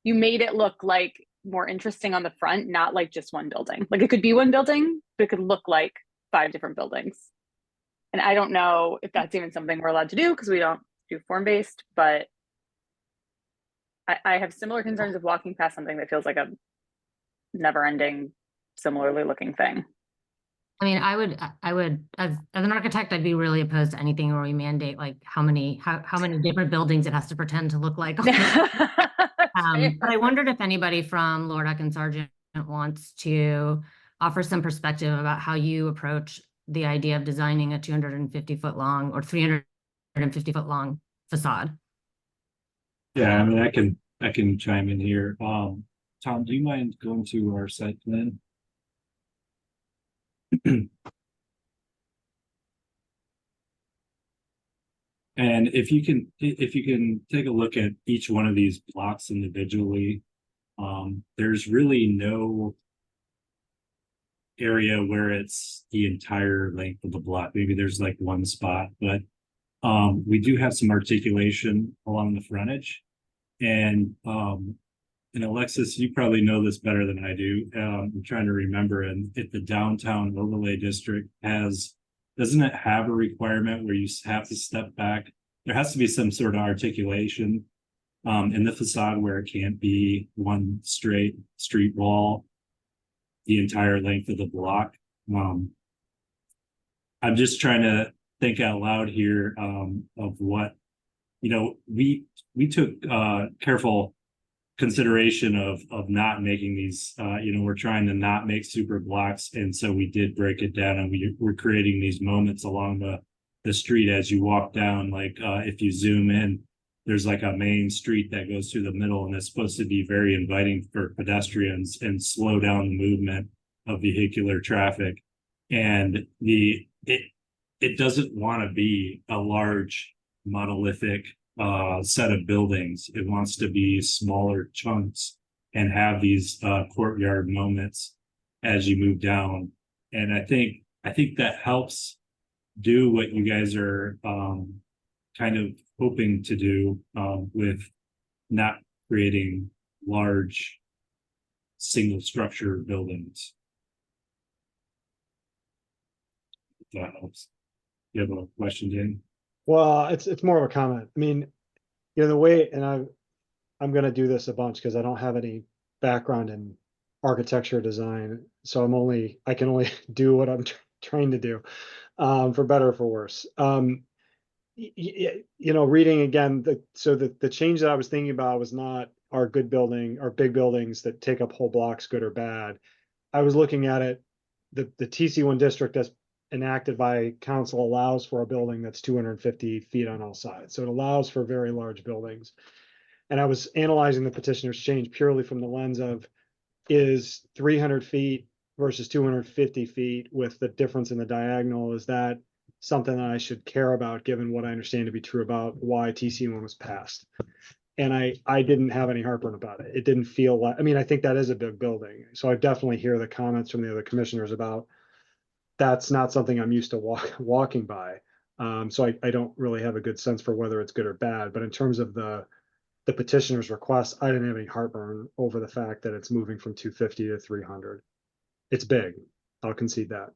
you made it look like more interesting on the front, not like just one building. Like it could be one building, but it could look like 5 different buildings. And I don't know if that's even something we're allowed to do because we don't do form-based, but I have similar concerns of walking past something that feels like a never-ending, similarly looking thing. I mean, I would, as an architect, I'd be really opposed to anything where we mandate like how many different buildings it has to pretend to look like. But I wondered if anybody from Lordock and Sargent wants to offer some perspective about how you approach the idea of designing a 250-foot long or 350-foot long facade. Yeah, I mean, I can chime in here. Tom, do you mind going to our site plan? And if you can take a look at each one of these blocks individually, there's really no area where it's the entire length of the block. Maybe there's like one spot, but we do have some articulation along the frontage. And Alexis, you probably know this better than I do. I'm trying to remember, and if the downtown overlay district doesn't it have a requirement where you have to step back? There has to be some sort of articulation in the facade where it can't be one straight street wall the entire length of the block. I'm just trying to think out loud here of what, we took careful consideration of not making these, we're trying to not make super blocks. And so we did break it down, and we're creating these moments along the street as you walk down. Like if you zoom in, there's like a main street that goes through the middle, and it's supposed to be very inviting for pedestrians and slow down the movement of vehicular traffic. And it doesn't want to be a large monolithic set of buildings. It wants to be smaller chunks and have these courtyard moments as you move down. And I think that helps do what you guys are kind of hoping to do with not creating large single structure buildings. If that helps. You have a question, Dan? Well, it's more of a comment. I mean, the way, and I'm going to do this a bunch because I don't have any background in architecture design, so I can only do what I'm trying to do, for better or for worse. Reading again, the change that I was thinking about was not our big buildings that take up whole blocks, good or bad. I was looking at it, the TC1 district that's enacted by council allows for a building that's 250 feet on all sides. So it allows for very large buildings. And I was analyzing the petitioner's change purely from the lens of, is 300 feet versus 250 feet with the difference in the diagonal, is that something that I should care about given what I understand to be true about why TC1 was passed? And I didn't have any heartburn about it. It didn't feel like, I think that is a big building. So I definitely hear the comments from the other commissioners about that's not something I'm used to walking by. So I don't really have a good sense for whether it's good or bad. But in terms of the petitioner's request, I didn't have any heartburn over the fact that it's moving from 250 to 300. It's big. I'll concede that.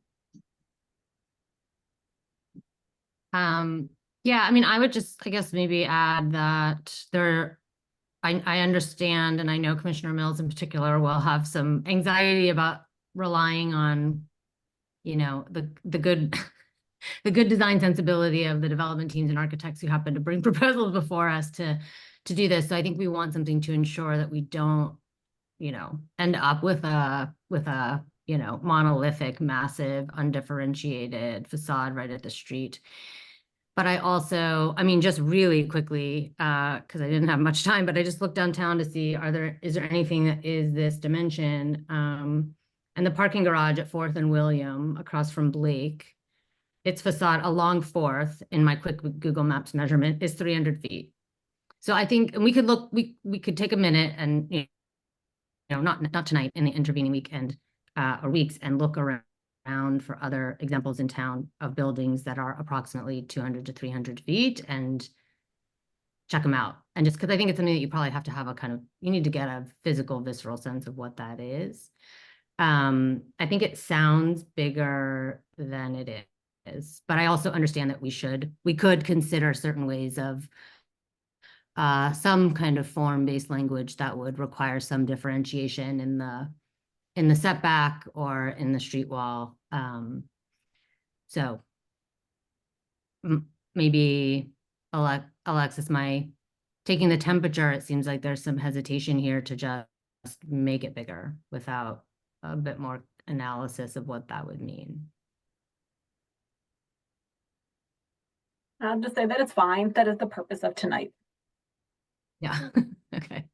Yeah, I mean, I would just, I guess, maybe add that I understand, and I know Commissioner Mills in particular will have some anxiety about relying on, you know, the good the good design sensibility of the development teams and architects who happen to bring proposals before us to do this. So I think we want something to ensure that we don't, you know, end up with a you know, monolithic, massive, undifferentiated facade right at the street. But I also, I mean, just really quickly, because I didn't have much time, but I just looked downtown to see, is there anything that is this dimension? And the parking garage at 4th and William across from Blake, its facade along 4th in my quick Google Maps measurement is 300 feet. So I think, and we could look, we could take a minute and, you know, not tonight, in the intervening weekend or weeks, and look around for other examples in town of buildings that are approximately 200 to 300 feet and check them out. And just because I think it's something that you probably have to have a kind of, you need to get a physical, visceral sense of what that is. I think it sounds bigger than it is, but I also understand that we could consider certain ways of some kind of form-based language that would require some differentiation in the setback or in the street wall. So maybe Alexis, taking the temperature, it seems like there's some hesitation here to just make it bigger without a bit more analysis of what that would mean. I'll just say that it's fine. That is the purpose of tonight. Yeah, okay.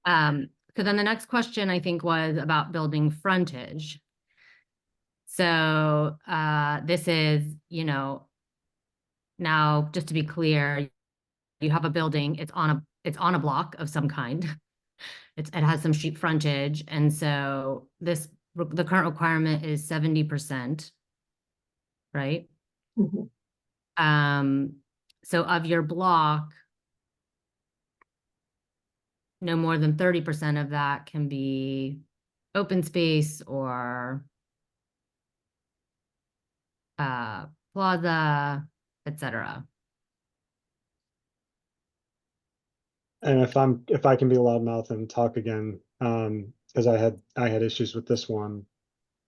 So then the next question I think was about building frontage. So this is, you know, now just to be clear, you have a building, it's on a block of some kind. It has some street frontage, and so the current requirement is 70%, right? Mhm. So of your block, no more than 30% of that can be open space or plaza, etc. And if I can be loudmouth and talk again, because I had issues with this one.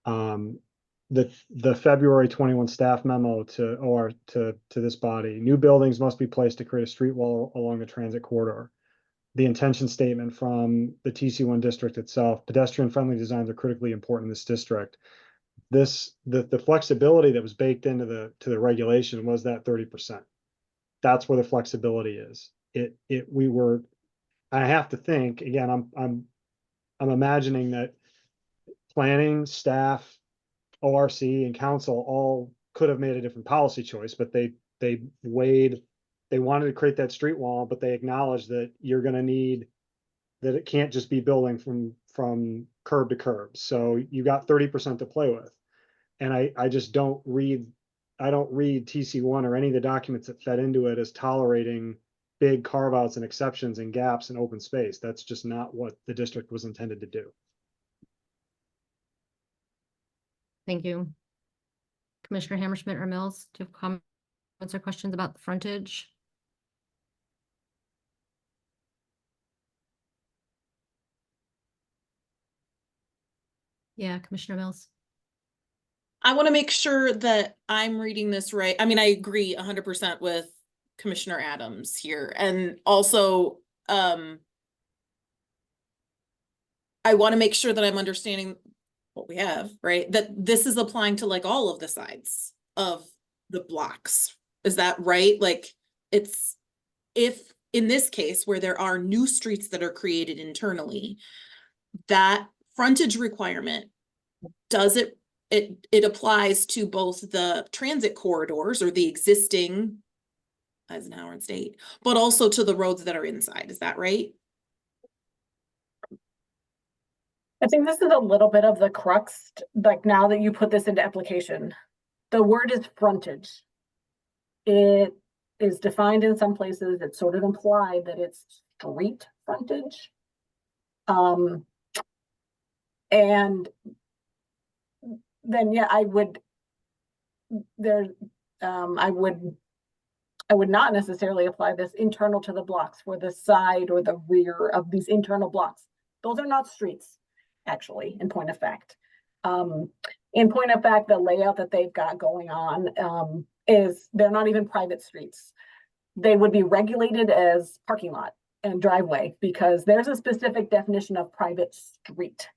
The February 21 staff memo to this body, new buildings must be placed to create a street wall along the transit corridor. The intention statement from the TC1 district itself, pedestrian friendly designs are critically important in this district. The flexibility that was baked into the regulation was that 30%. That's where the flexibility is. I have to think again, I'm imagining that planning, staff, ORC and council all could have made a different policy choice, but they wanted to create that street wall, but they acknowledged that you're going to need that it can't just be building from curb to curb. So you got 30% to play with. And I just don't read TC1 or any of the documents that fed into it as tolerating big carve outs and exceptions and gaps in open space. That's just not what the district was intended to do. Thank you. Commissioner Hammerschmidt or Mills, do you have comments or questions about the frontage? Yeah, Commissioner Mills. I want to make sure that I'm reading this right. I mean, I agree 100% with Commissioner Adams here. And also, I want to make sure that I'm understanding what we have, right? That this is applying to like all of the sides of the blocks. Is that right? Like if in this case where there are new streets that are created internally, that frontage requirement, does it applies to both the transit corridors or the existing Eisenhower and State, but also to the roads that are inside. Is that right? I think this is a little bit of the crux, like now that you put this into application, the word is frontage. It is defined in some places. It's sort of implied that it's street frontage. And then, yeah, I would not necessarily apply this internal to the blocks for the side or the rear of these internal blocks. Those are not streets, actually, in point of fact. In point of fact, the layout that they've got going on is they're not even private streets. They would be regulated as parking lot and driveway because there's a specific definition of private street.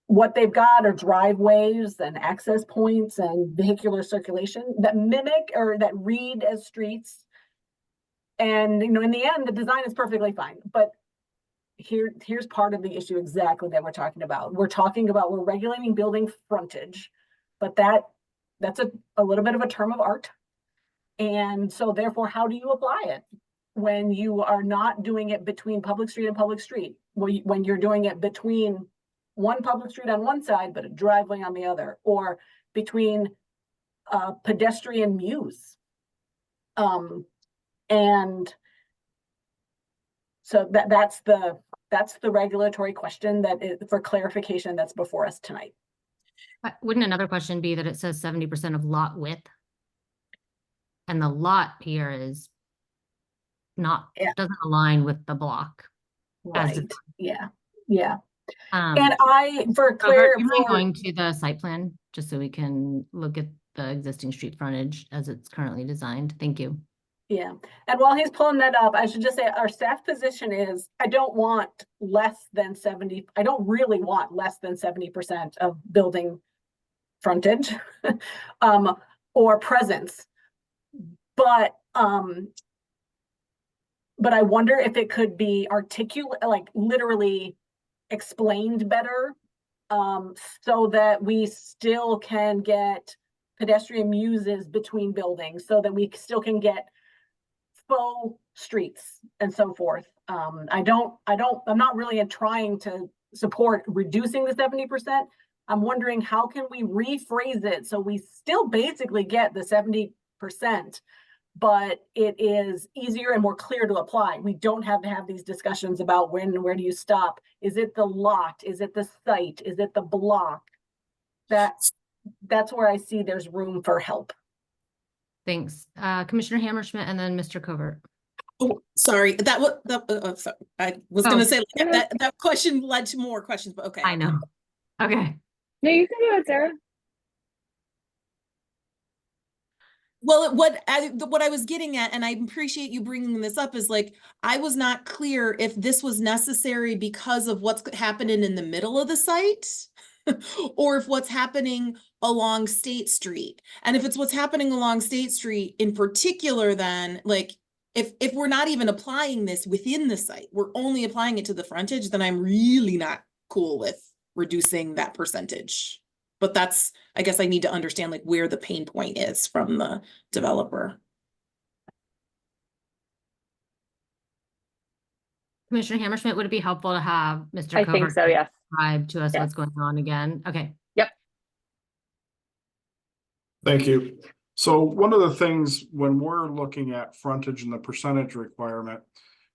What they've got are driveways and access points and vehicular circulation that mimic or that read as streets. And, you know, in the end, the design is perfectly fine. But here's part of the issue exactly that we're talking about. We're regulating building frontage, but that's a little bit of a term of art. And so therefore, how do you apply it when you are not doing it between public street and public street? When you're doing it between one public street on one side, but a driveway on the other, or between pedestrian mews. And so that's the regulatory question that is for clarification that's before us tonight. Wouldn't another question be that it says 70% of lot width? And the lot here is not, doesn't align with the block. Right, yeah. And Robert, do you mind going to the site plan, just so we can look at the existing street frontage as it's currently designed? Thank you. Yeah, and while he's pulling that up, I should just say our staff position is, I don't really want less than 70% of building frontage or presence. But I wonder if it could be articulate, like literally explained better, so that we still can get pedestrian muses between buildings, so that we still can get faux streets and so forth. I'm not really trying to support reducing the 70%. I'm wondering how can we rephrase it so we still basically get the 70%, but it is easier and more clear to apply. We don't have to have these discussions about when and where do you stop. Is it the lot? Is it the site? Is it the block? That's where I see there's room for help. Thanks. Commissioner Hammerschmidt and then Mr. Covert. Oh, sorry. Sorry. I was going to say that question led to more questions, but okay. I know. Okay. No, you can do it, Sarah. Well, what I was getting at, and I appreciate you bringing this up, is like, I was not clear if this was necessary because of what's happening in the middle of the site or if what's happening along State Street. And if it's what's happening along State Street in particular, then like, if we're not even applying this within the site, we're only applying it to the frontage, then I'm really not cool with reducing that percentage. But that's, I guess I need to understand like where the pain point is from the developer. Commissioner Hammerschmidt, would it be helpful to have Mr. I Covert think so, yes. describe to us Yes. what's going on again? Okay. Yep. Thank you. So one of the things when we're looking at frontage and the percentage requirement,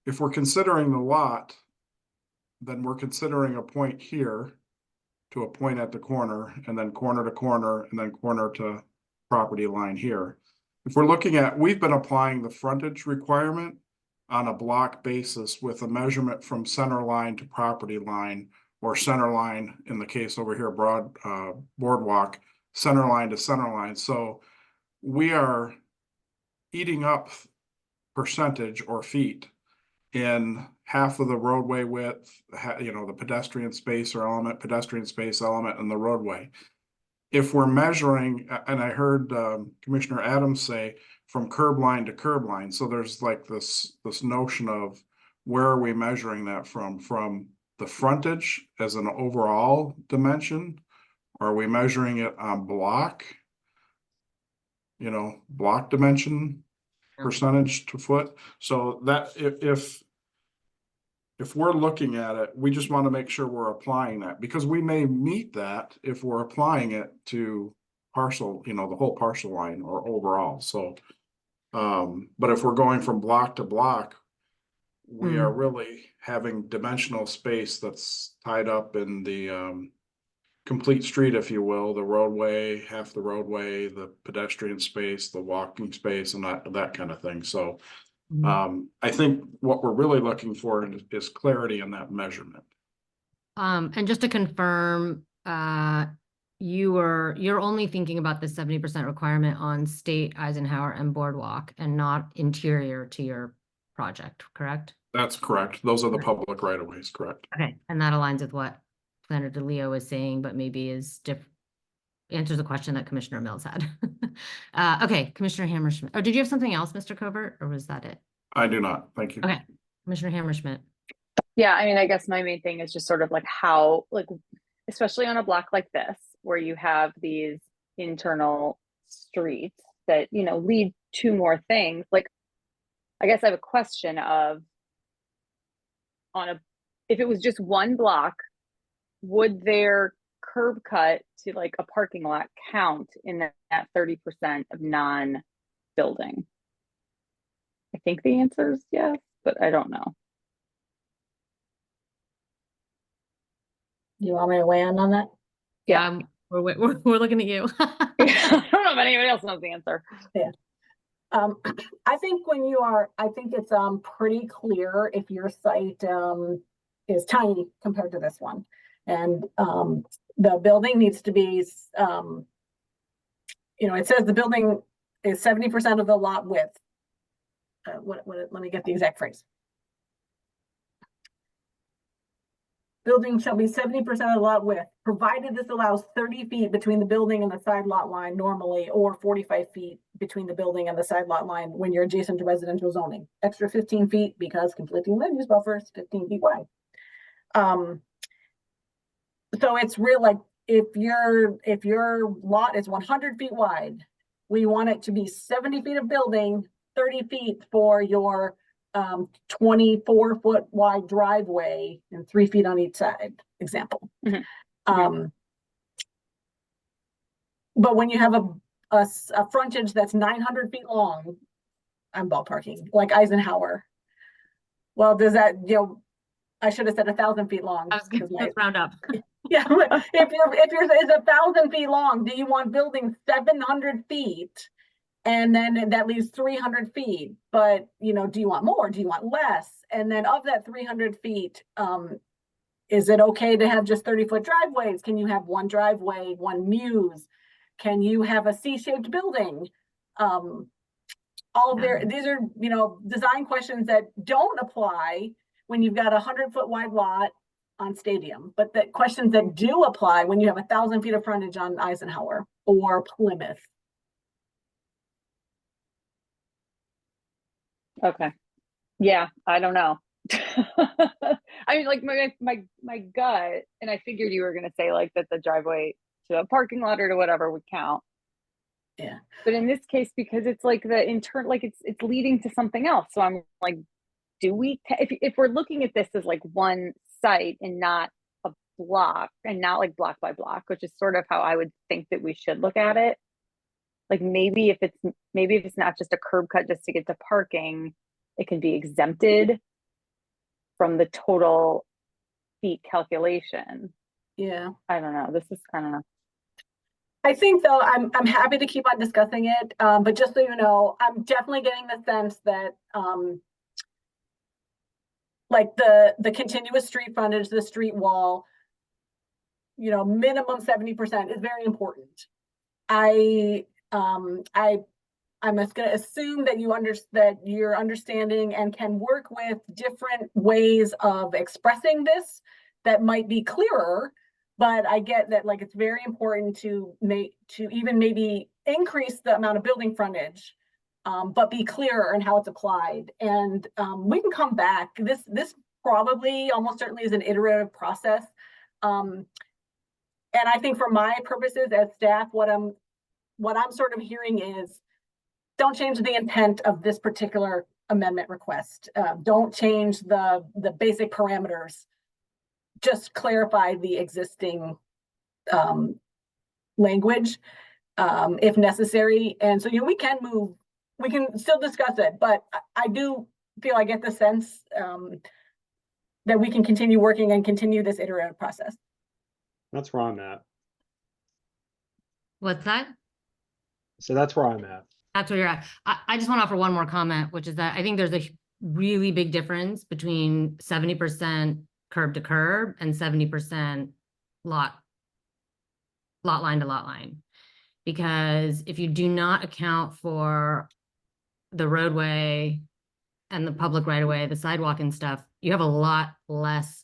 if we're considering the lot, then we're considering a point here to a point at the corner, and then corner to corner, and then corner to property line here. If we're looking at, we've been applying the frontage requirement on a block basis with a measurement from center line to property line, or center line in the case over here, boardwalk, center line to center line. So we are eating up percentage or feet in half of the roadway width, the pedestrian space or element, pedestrian space element, and the roadway. If we're measuring, and I heard Commissioner Adams say from curb line to curb line, so there's like this notion of where are we measuring that from the frontage as an overall dimension? Or are we measuring it on block? Block dimension, percentage to foot. So that if we're looking at it, we just want to make sure we're applying that, because we may meet that if we're applying it to parcel, the whole parcel line or overall. So, but if we're going from block to block, we are really having dimensional space that's tied up in the complete street, if you will, the roadway, half the roadway, the pedestrian space, the walking space, and that kind of thing. So I think what we're really looking for is clarity in that measurement. And just to confirm, you're only thinking about the 70% requirement on State, Eisenhower, and Boardwalk, and not interior to your project, correct? That's correct. Those are the Right. public right of ways, correct? Okay, and that aligns with what Planner DeLeo is saying, but maybe is answers the question that Commissioner Mills had. Okay, Commissioner Hammerschmidt. Oh, did you have something else, Mr. Covert, or was that it? I do not. Thank you. Okay, Commissioner Hammerschmidt. Yeah, I mean, I guess my main thing is just sort of like how, like, especially on a block like this, where you have these internal streets that, you know, lead to more things. Like, I guess I have a question of, if it was just one block, would their curb cut to like a parking lot count in that 30% of non-building? I think the answer is yes, but I don't know. You want me to weigh in on that? Yeah. We're looking at you. I don't know if anybody else knows the answer. I think I think it's pretty clear if your site is tiny compared to this one. And the building needs to be, you know, it says the building is 70% of the lot width. Let me get the exact phrase. Building shall be 70% of the lot width, provided this allows 30 feet between the building and the side lot line normally, or 45 feet between the building and the side lot line when you're adjacent to residential zoning. Extra 15 feet because conflicting land use buffers, 15 feet wide. So it's real, like, if your lot is 100 feet wide, we want it to be 70 feet of building, 30 feet for your 24-foot wide driveway and 3 feet on each side, example. Mm-hmm. But when you have a frontage that's 900 feet long, I'm ballparking, like Eisenhower. Well, does that, you know, I should have said 1,000 feet long. Let's round up. Yeah, if yours is 1,000 feet long, do you want building 700 feet? And then that leaves 300 feet, but, you know, do you want more? Do you want less? And then of that 300 feet, is it okay to have just 30-foot driveways? Can you have one driveway, one muse? Can you have a C-shaped building? These are, you know, design questions that don't apply when you've got a 100-foot wide lot on Stadium, but the questions that do apply when you have 1,000 feet of frontage on Eisenhower or Plymouth. Okay. Yeah, I don't know. I mean, like my gut, and I figured you were gonna say like that the driveway to a parking lot or to whatever would count. Yeah. But in this case, because it's like the internal, like it's leading to something else. So I'm like, do we? If we're looking at this as like one site and not a block, and not like block by block, which is sort of how I would think that we should look at it. Like maybe if it's not just a curb cut just to get to parking, it can be exempted from the total feet calculation. Yeah. I don't know. This is kind of. I think though, I'm happy to keep on discussing it, but just so you know, I'm definitely getting the sense that like the continuous street frontage, the street wall, you know, minimum 70% is very important. I'm just going to assume that you're understanding and can work with different ways of expressing this that might be clearer, but I get that, like, it's very important to even maybe increase the amount of building frontage, but be clearer in how it's applied. And we can come back. This probably almost certainly is an iterative process. And I think for my purposes as staff, what I'm sort of hearing is, don't change the intent of this particular amendment request. Don't change the basic parameters. Just clarify the existing language if necessary. And so, you know, we can still discuss it, but I do feel I get the sense that we can continue working and continue this iterative process. That's where I'm at. What's that? So that's where I'm at. That's where you're at. I just want to offer one more comment, which is that I think there's a really big difference between 70% curb to curb and 70% lot line to lot line. Because if you do not account for the roadway and the public right of way, the sidewalk and stuff, you have a lot less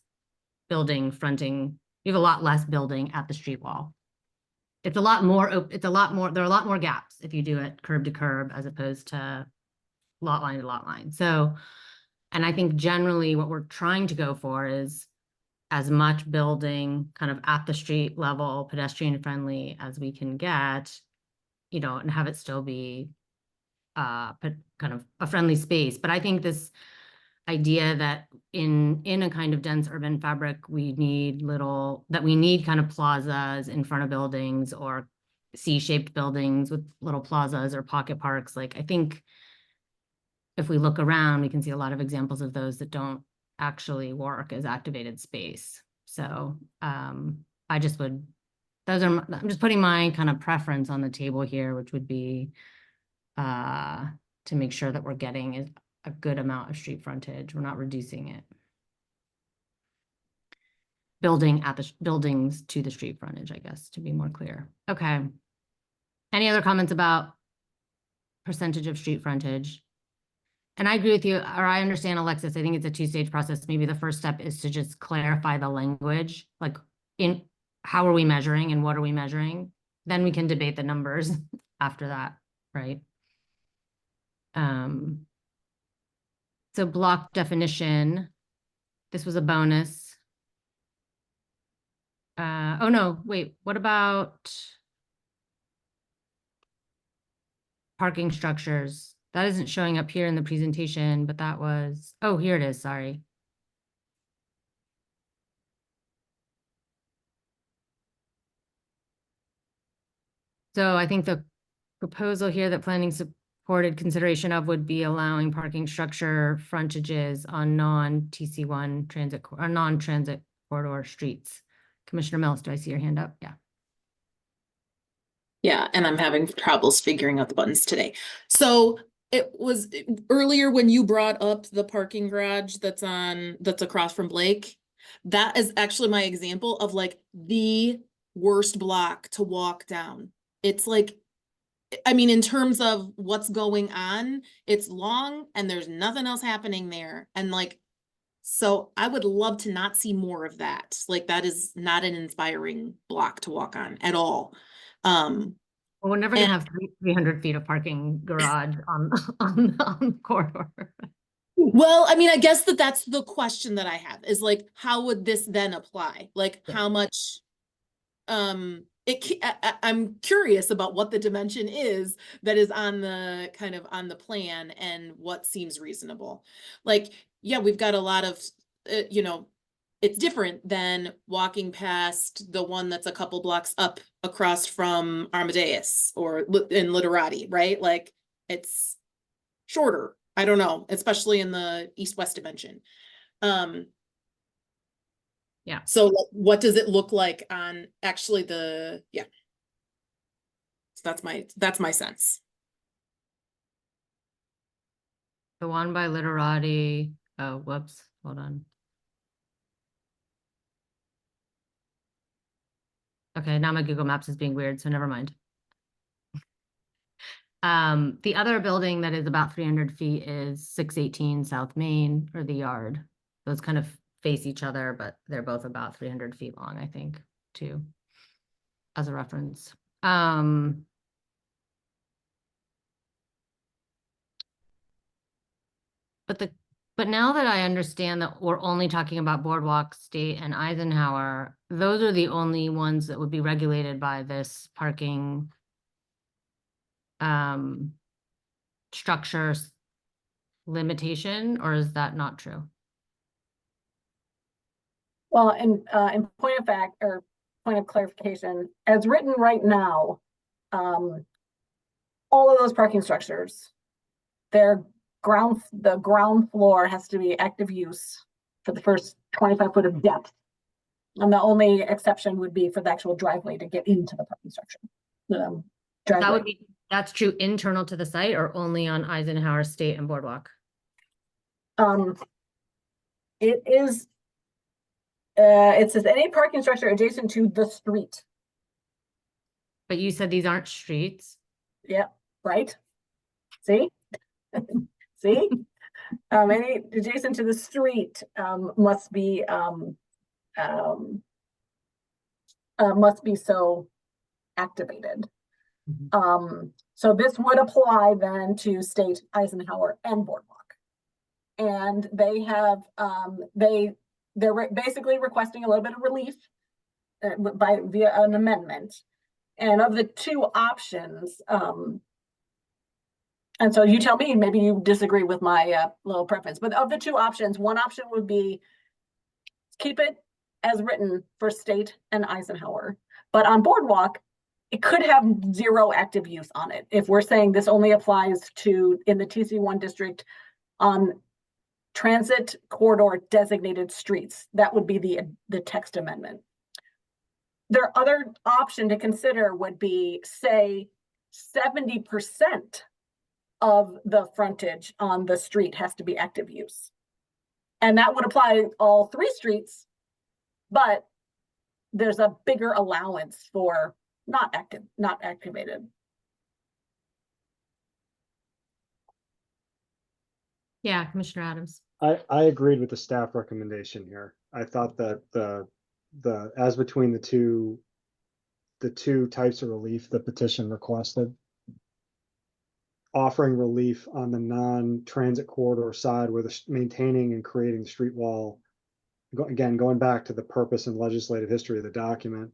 building fronting, you have a lot less building at the street wall. It's a lot more, there are a lot more gaps if you do it curb to curb as opposed to lot line to lot line. So, and I think generally what we're trying to go for is as much building kind of at the street level, pedestrian friendly as we can get, you know, and have it still be kind of a friendly space. But I think this idea that in a kind of dense urban fabric, we need kind of plazas in front of buildings or C-shaped buildings with little plazas or pocket parks. Like, I think if we look around, we can see a lot of examples of those that don't actually work as activated space. So I'm just putting my kind of preference on the table here, which would be to make sure that we're getting a good amount of street frontage. We're not reducing it. Buildings to the street frontage, I guess, to be more clear. Okay. Any other comments about percentage of street frontage? And I agree with you, or I understand, Alexis, I think it's a two-stage process. Maybe the first step is to just clarify the language, like in how are we measuring and what are we measuring? Then we can debate the numbers after that, right? So block definition, this was a bonus. Oh no, wait, what about parking structures? That isn't showing up here in the presentation, but that was, oh, here it is, sorry. So I think the proposal here that planning supported consideration of would be allowing parking structure frontages on non-TC1 transit or non-transit corridor streets. Commissioner Mills, do I see your hand up? Yeah. Yeah, and I'm having troubles figuring out the buttons today. So it was earlier when you brought up the parking garage that's across from Blake. That is actually my example of like the worst block to walk down. It's like, I mean, in terms of what's going on, it's long and there's nothing else happening there. And like, so I would love to not see more of that. Like, that is not an inspiring block to walk on at all. Well, we're never gonna have 300 feet of parking garage on the corridor. Well, I mean, I guess that's the question that I have is like, how would this then apply? Like, how much, I'm curious about what the dimension is that is on the kind of on the plan and what seems reasonable. Like, yeah, we've got a lot of, you know, it's different than walking past the one that's a couple blocks up across from Armadeus or in Literati, right? Like, it's shorter. I don't know, especially in the east-west dimension. Yeah. So what does it look like on actually yeah. So that's my sense. The one by Literati, oh, whoops, hold on. Okay, now my Google Maps is being weird, so never mind. The other building that is about 300 feet is 618 South Main, or the Yard. Those kind of face each other, but they're both about 300 feet long, I think, too, as a reference. But now that I understand that we're only talking about Boardwalk, State, and Eisenhower, those are the only ones that would be regulated by this parking structures limitation, or is that not true? Well, in point of fact, or point of clarification, as written right now, all of those parking structures, the ground floor has to be active use for the first 25 foot of depth. And the only exception would be for the actual driveway to get into the parking structure. the That driveway. would be, that's true internal to the site or only on Eisenhower State and Boardwalk? It is, it says any parking structure adjacent to the street. But you said these aren't streets. Yeah, right? See? See? Any adjacent to the street, must be so activated. So this would apply then to State, Eisenhower, and Boardwalk. And they have, they're basically requesting a little bit of relief via an amendment. And of the two options, and so you tell me, maybe you disagree with my little preference, but of the two options, one option would be keep it as written for State and Eisenhower. But on Boardwalk, it could have 0 active use on it. If we're saying this only applies to, in the TC1 district, on transit corridor designated streets, that would be the text amendment. Their other option to consider would be, say, 70% of the frontage on the street has to be active use. And that would apply all 3 streets, but there's a bigger allowance for not activated. Yeah, Commissioner Adams. I agreed with the staff recommendation here. I thought that the as between the two types of relief the petition requested, offering relief on the non-transit corridor side where the maintaining and creating the street wall, again, going back to the purpose and legislative history of the document,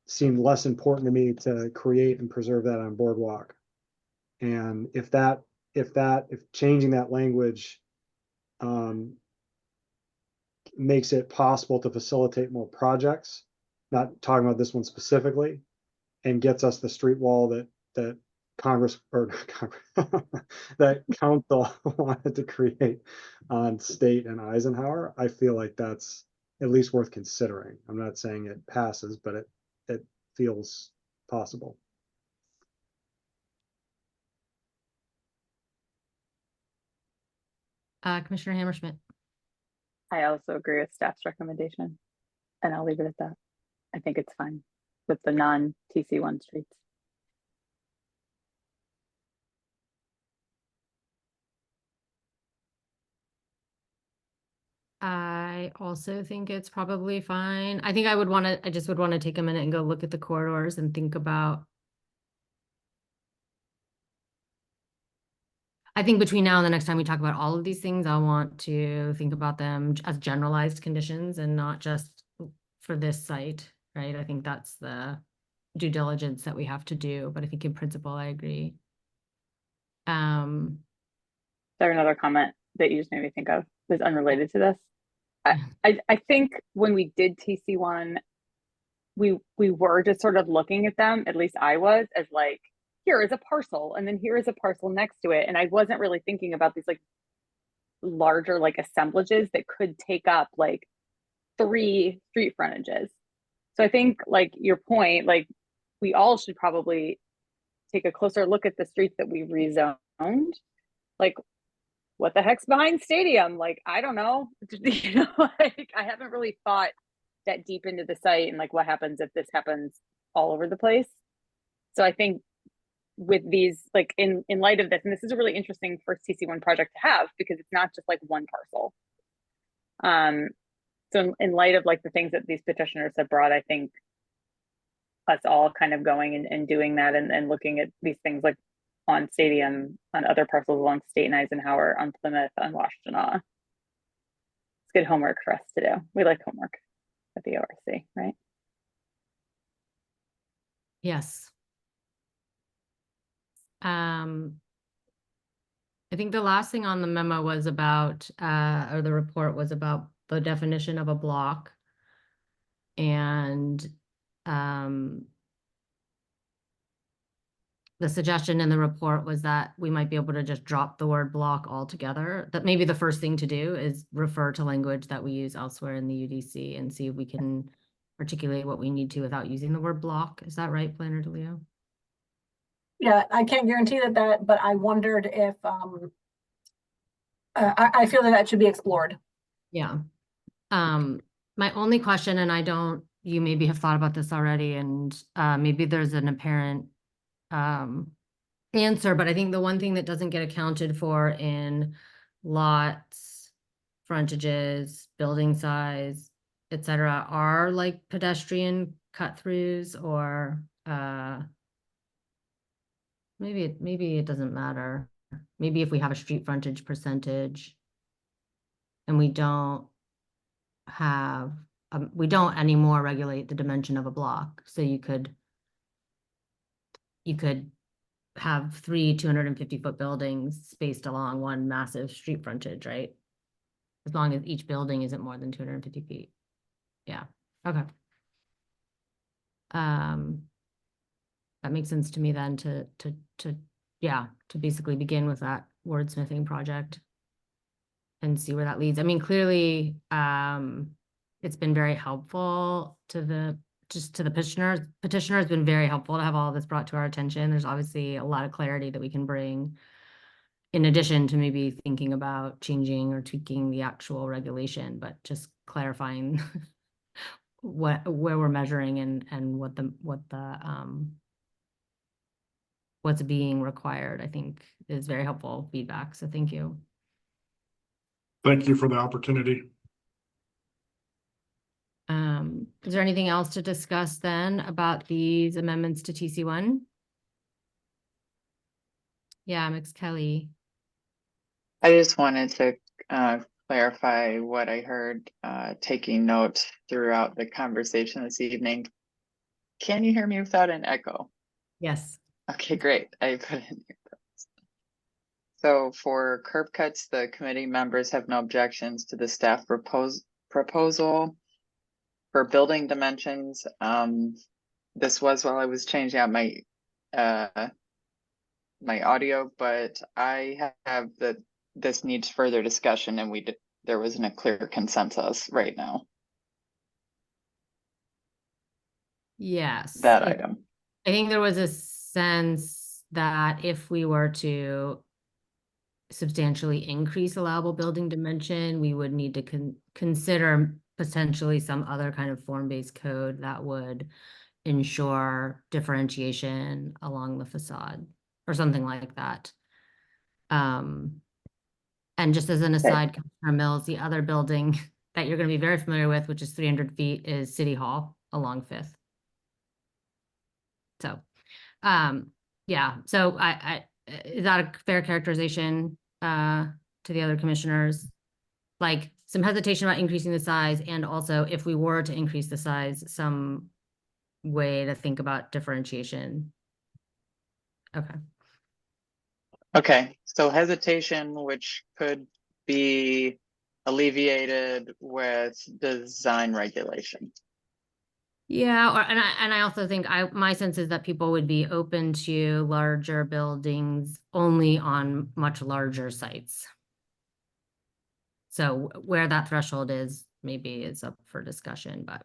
seemed less important to me to create and preserve that on Boardwalk. And if changing that language makes it possible to facilitate more projects, not talking about this one specifically, and gets us the street wall that Congress or Congress, that council wanted to create on State and Eisenhower, I feel like that's at least worth considering. I'm not saying it passes, but it feels possible. Commissioner Hammerschmidt. I also agree with staff's recommendation, and I'll leave it at that. I think it's fine with the non-TC1 streets. I also think it's probably fine. I think I just would want to take a minute and go look at the corridors and think about. I think between now and the next time we talk about all of these things, I want to think about them as generalized conditions and not just for this site, right? I think that's the due diligence that we have to do, but I think in principle, I agree. There's another comment that you just made me think of was unrelated to this. I think when we did TC1, we were just sort of looking at them, at least I was, as like, here is a parcel, and then here is a parcel next to it. And I wasn't really thinking about these like larger like assemblages that could take up like 3 street frontages. So I think like your point, like we all should probably take a closer look at the streets that we rezoned. Like, what the heck's behind Stadium? Like, I don't know. You know, like I haven't really thought that deep into the site and like what happens if this happens all over the place. So I think with these, like in light of this, and this is a really interesting first TC1 project to have because it's not just like one parcel. So in light of like the things that these petitioners have brought, I think us all kind of going and doing that and looking at these things like on Stadium, on other parcels along State and Eisenhower, on Plymouth, on Washtenaw. It's good homework for us to do. We like homework at the ORC, right? Yes. I think the last thing on the memo was about, or the report was about the definition of a block. And the suggestion in the report was that we might be able to just drop the word block altogether. That maybe the first thing to do is refer to language that we use elsewhere in the UDC and see if we can articulate what we need to without using the word block. Is that right, Planner DeLeo? Yeah, I can't guarantee that, but I wondered if, I feel that should be explored. Yeah. My only question, and you maybe have thought about this already, and maybe there's an apparent answer, but I think the one thing that doesn't get accounted for in lots, frontages, building size, etc., are like pedestrian cut-throughs, or maybe it doesn't matter. Maybe if we have a street frontage percentage and we don't anymore regulate the dimension of a block. So you could have 3 250-foot buildings spaced along one massive street frontage, right? As long as each building isn't more than 250 feet. Yeah, okay. That makes sense to me then to basically begin with that wordsmithing project and see where that leads. I mean, clearly, it's been very helpful to the petitioner. Petitioner has been very helpful to have all of this brought to our attention. There's obviously a lot of clarity that we can bring in addition to maybe thinking about changing or tweaking the actual regulation, but just clarifying where we're measuring and what's being required, I think is very helpful feedback. So thank you. Thank you for the opportunity. Is there anything else to discuss then about these amendments to TC1? Yeah, Mix Kelly. I just wanted to clarify what I heard, taking notes throughout the conversation this evening. Can you hear me without an echo? Yes. Okay, great. I put it in here. So for curb cuts, the committee members have no objections to the staff proposal. For building dimensions, this was while I was changing out my my audio, but I have that this needs further discussion, and there wasn't a clear consensus right now. Yes. That item. I think there was a sense that if we were to substantially increase allowable building dimension, we would need to consider potentially some other kind of form-based code that would ensure differentiation along the facade or something like that. And just as an aside, Commissioner Mills, the other building that you're going to be very familiar with, which is 300 feet, is City Hall along 5th. So, yeah, so is that a fair characterization to the other commissioners? Like some hesitation about increasing the size, and also if we were to increase the size, some way to think about differentiation. Okay. Okay, so hesitation, which could be alleviated with design regulation. Yeah, and I also think my sense is that people would be open to larger buildings only on much larger sites. So where that threshold is, maybe is up for discussion, but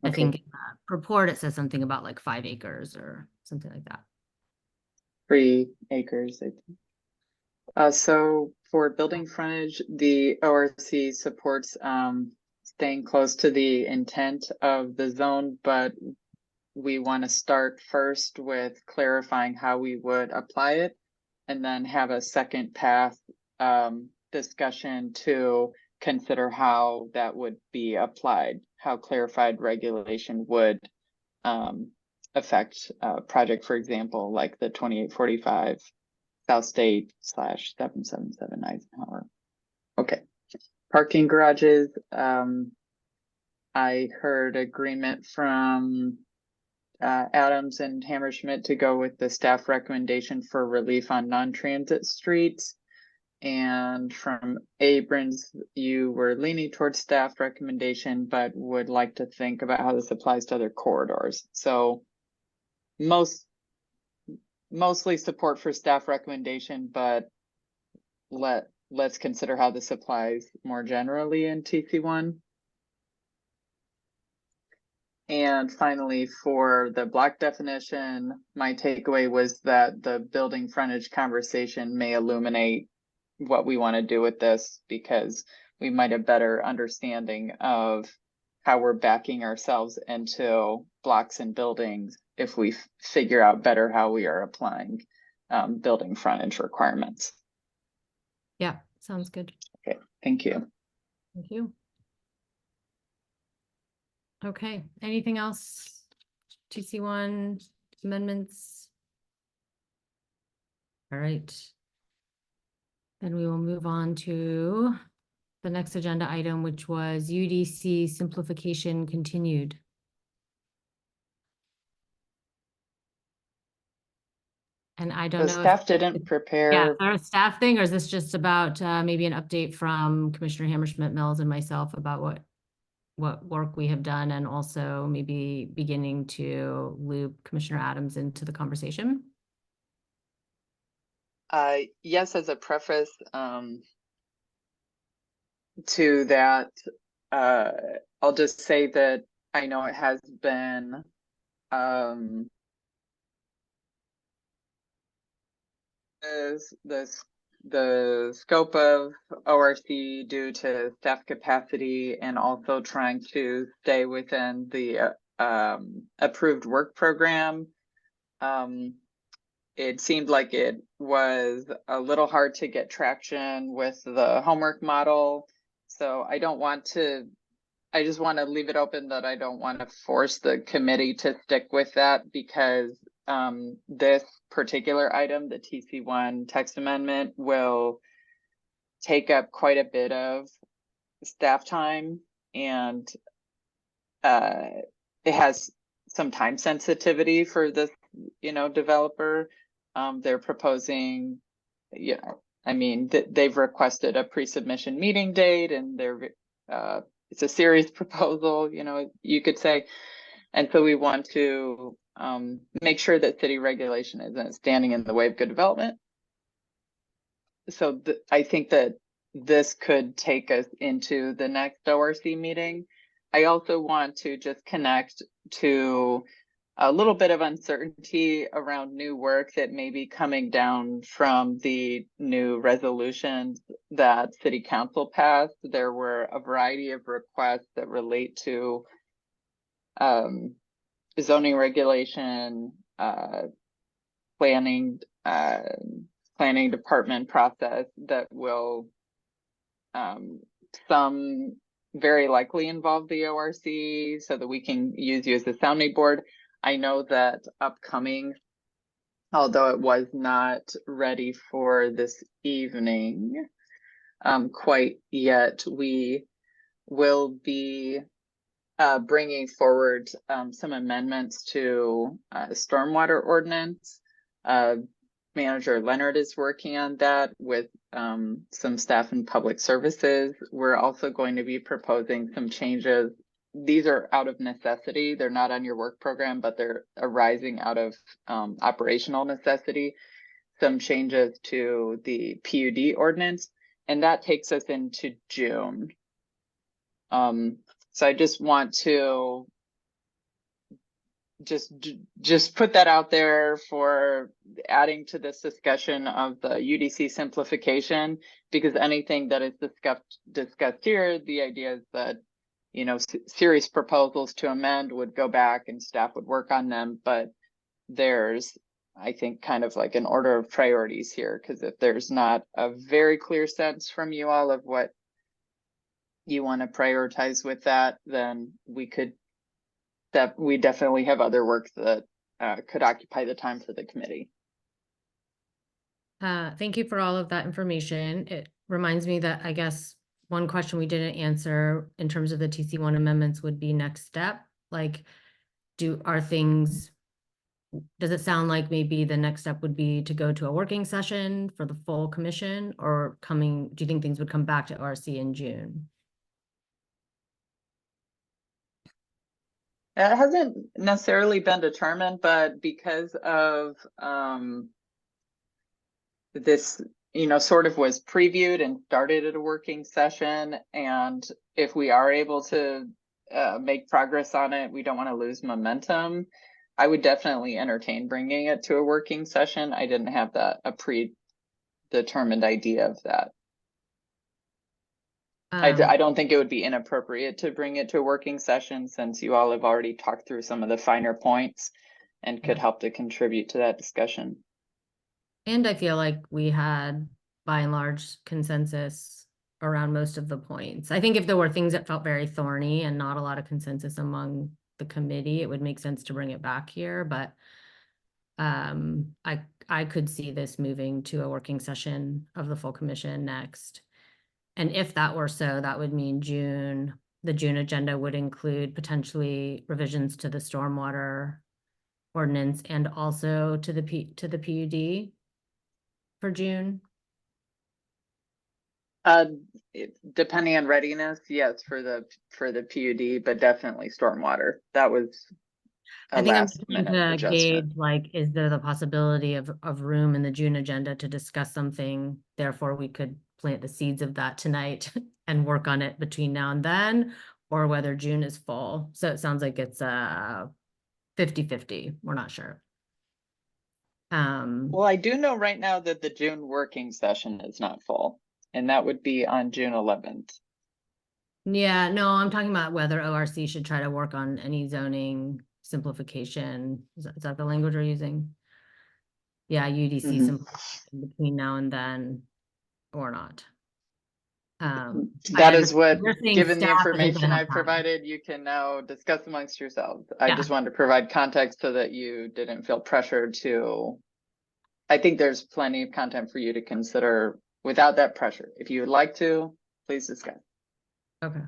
I think in the report it says something about like 5 acres or something like that. 3 acres, I think. So for building frontage, the ORC supports staying close to the intent of the zone, but we want to start first with clarifying how we would apply it, and then have a second path discussion to consider how that would be applied, how clarified regulation would affect a project, for example, like the 2845 South State / 777 Eisenhower. Okay, parking garages. I heard agreement from Adams and Hammerschmidt to go with the staff recommendation for relief on non-transit streets. And from Abrams, you were leaning towards staff recommendation, but would like to think about how this applies to other corridors. So mostly support for staff recommendation, but let's consider how this applies more generally in TC1. And finally, for the block definition, my takeaway was that the building frontage conversation may illuminate what we want to do with this, because we might have better understanding of how we're backing ourselves into blocks and buildings if we figure out better how we are applying building frontage requirements. Yeah, sounds good. Okay, thank you. Thank you. Okay, anything else? TC1 amendments? All right. Then we will move on to the next agenda item, which was UDC simplification continued. And I don't The know. staff didn't prepare. Yeah, is there a staff thing, or is this just about maybe an update from Commissioner Hammerschmidt Mills and myself about what work we have done, and also maybe beginning to loop Commissioner Adams into the conversation? Yes, as a preface to that, I'll just say that I know it has been the scope of ORC due to staff capacity, and also trying to stay within the approved work program. It seemed like it was a little hard to get traction with the homework model. So I just want to leave it open that I don't want to force the committee to stick with that, because this particular item, the TC1 text amendment, will take up quite a bit of staff time, and it has some time sensitivity for this, developer. They're proposing, I mean, they've requested a pre-submission meeting date, and it's a serious proposal, you could say. And so we want to make sure that city regulation isn't standing in the way of good development. So I think that this could take us into the next ORC meeting. I also want to just connect to a little bit of uncertainty around new work that may be coming down from the new resolutions that City Council passed. There were a variety of requests that relate to zoning regulation, planning department process that will some very likely involve the ORC, so that we can use you as a sounding board. I know that upcoming, although it was not ready for this evening quite yet, we will be bringing forward some amendments to stormwater ordinance. Manager Leonard is working on that with some staff in public services. We're also going to be proposing some changes. These are out of necessity. They're not on your work program, but they're arising out of operational necessity. Some changes to the PUD ordinance, and that takes us into June. So I just want to just put that out there for adding to this discussion of the UDC simplification, because anything that is discussed here, the idea is that, serious proposals to amend would go back and staff would work on them. But there's, I think, kind of like an order of priorities here, because if there's not a very clear sense from you all of what you want to prioritize with that, then we definitely have other work that could occupy the time for the committee. Thank you for all of that information. It reminds me that I guess one question we didn't answer in terms of the TC1 amendments would be next step. Like, does it sound like maybe the next step would be to go to a working session for the full commission, or do you think things would come back to ORC in June? It hasn't necessarily been determined, but because of this, sort of was previewed and started at a working session, and if we are able to make progress on it. We don't want to lose momentum. I would definitely entertain bringing it to a working session. I didn't have a predetermined idea of that. I don't think it would be inappropriate to bring it to a working session, since you all have already talked through some of the finer points and could help to contribute to that discussion. And I feel like we had, by and large, consensus around most of the points. I think if there were things that felt very thorny and not a lot of consensus among the committee, it would make sense to bring it back here, but I could see this moving to a working session of the full commission next. And if that were so, that would mean the June agenda would include potentially revisions to the stormwater ordinance and also to the PUD for June. Depending on readiness, yes, for the PUD, but definitely stormwater. That was I a think I'm last trying minute to adjustment. gauge, like, is there the possibility of room in the June agenda to discuss something? Therefore, we could plant the seeds of that tonight and work on it between now and then, or whether June is full. So it sounds like it's 50-50. We're not sure. Well, I do know right now that the June working session is not full, and that would be on June 11th. Yeah, no, I'm talking about whether ORC should try to work on any zoning simplification. Is that the language we're using? Yeah, UDC Mhm. simplification between now and then, or not. That is what, you're saying given the staff isn't gonna information have I've time. provided, you can now discuss amongst yourselves. I Yeah. just wanted to provide context so that you didn't feel pressured to. I think there's plenty of content for you to consider without that pressure. If you would like to, please discuss. Okay.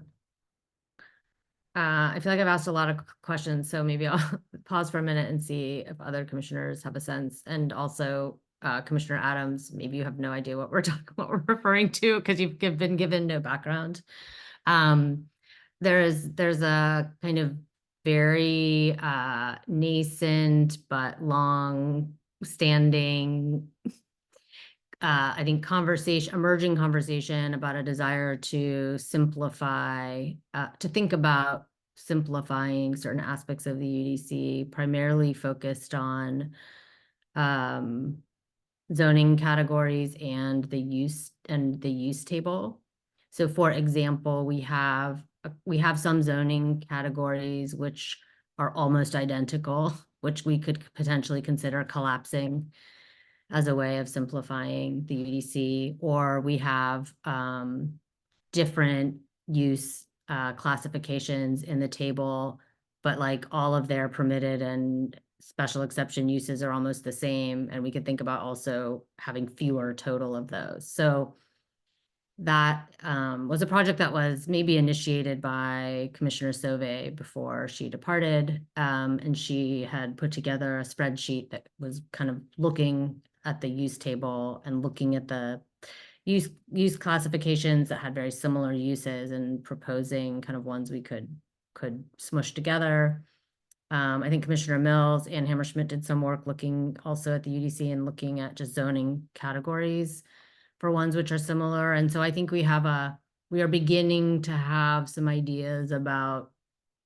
I feel like I've asked a lot of questions, so maybe I'll pause for a minute and see if other commissioners have a sense. And also, Commissioner Adams, maybe you have no idea what we're we're referring to because you've been given no background. There's a kind of very nascent but long standing I think emerging conversation about a desire to simplify, to think about simplifying certain aspects of the UDC, primarily focused on zoning categories and the use table. So for example, we have some zoning categories which are almost identical, which we could potentially consider collapsing as a way of simplifying the UDC, or we have different use classifications in the table, but like all of their permitted and special exception uses are almost the same, and we could think about also having fewer total of those. So that was a project that was maybe initiated by Commissioner Sauvé before she departed, and she had put together a spreadsheet that was kind of looking at the use table and looking at the use classifications that had very similar uses and proposing kind of ones we could smush together. I think Commissioner Mills and Hammerschmidt did some work looking also at the UDC and looking at just zoning categories for ones which are similar. And so I think we are beginning to have some ideas about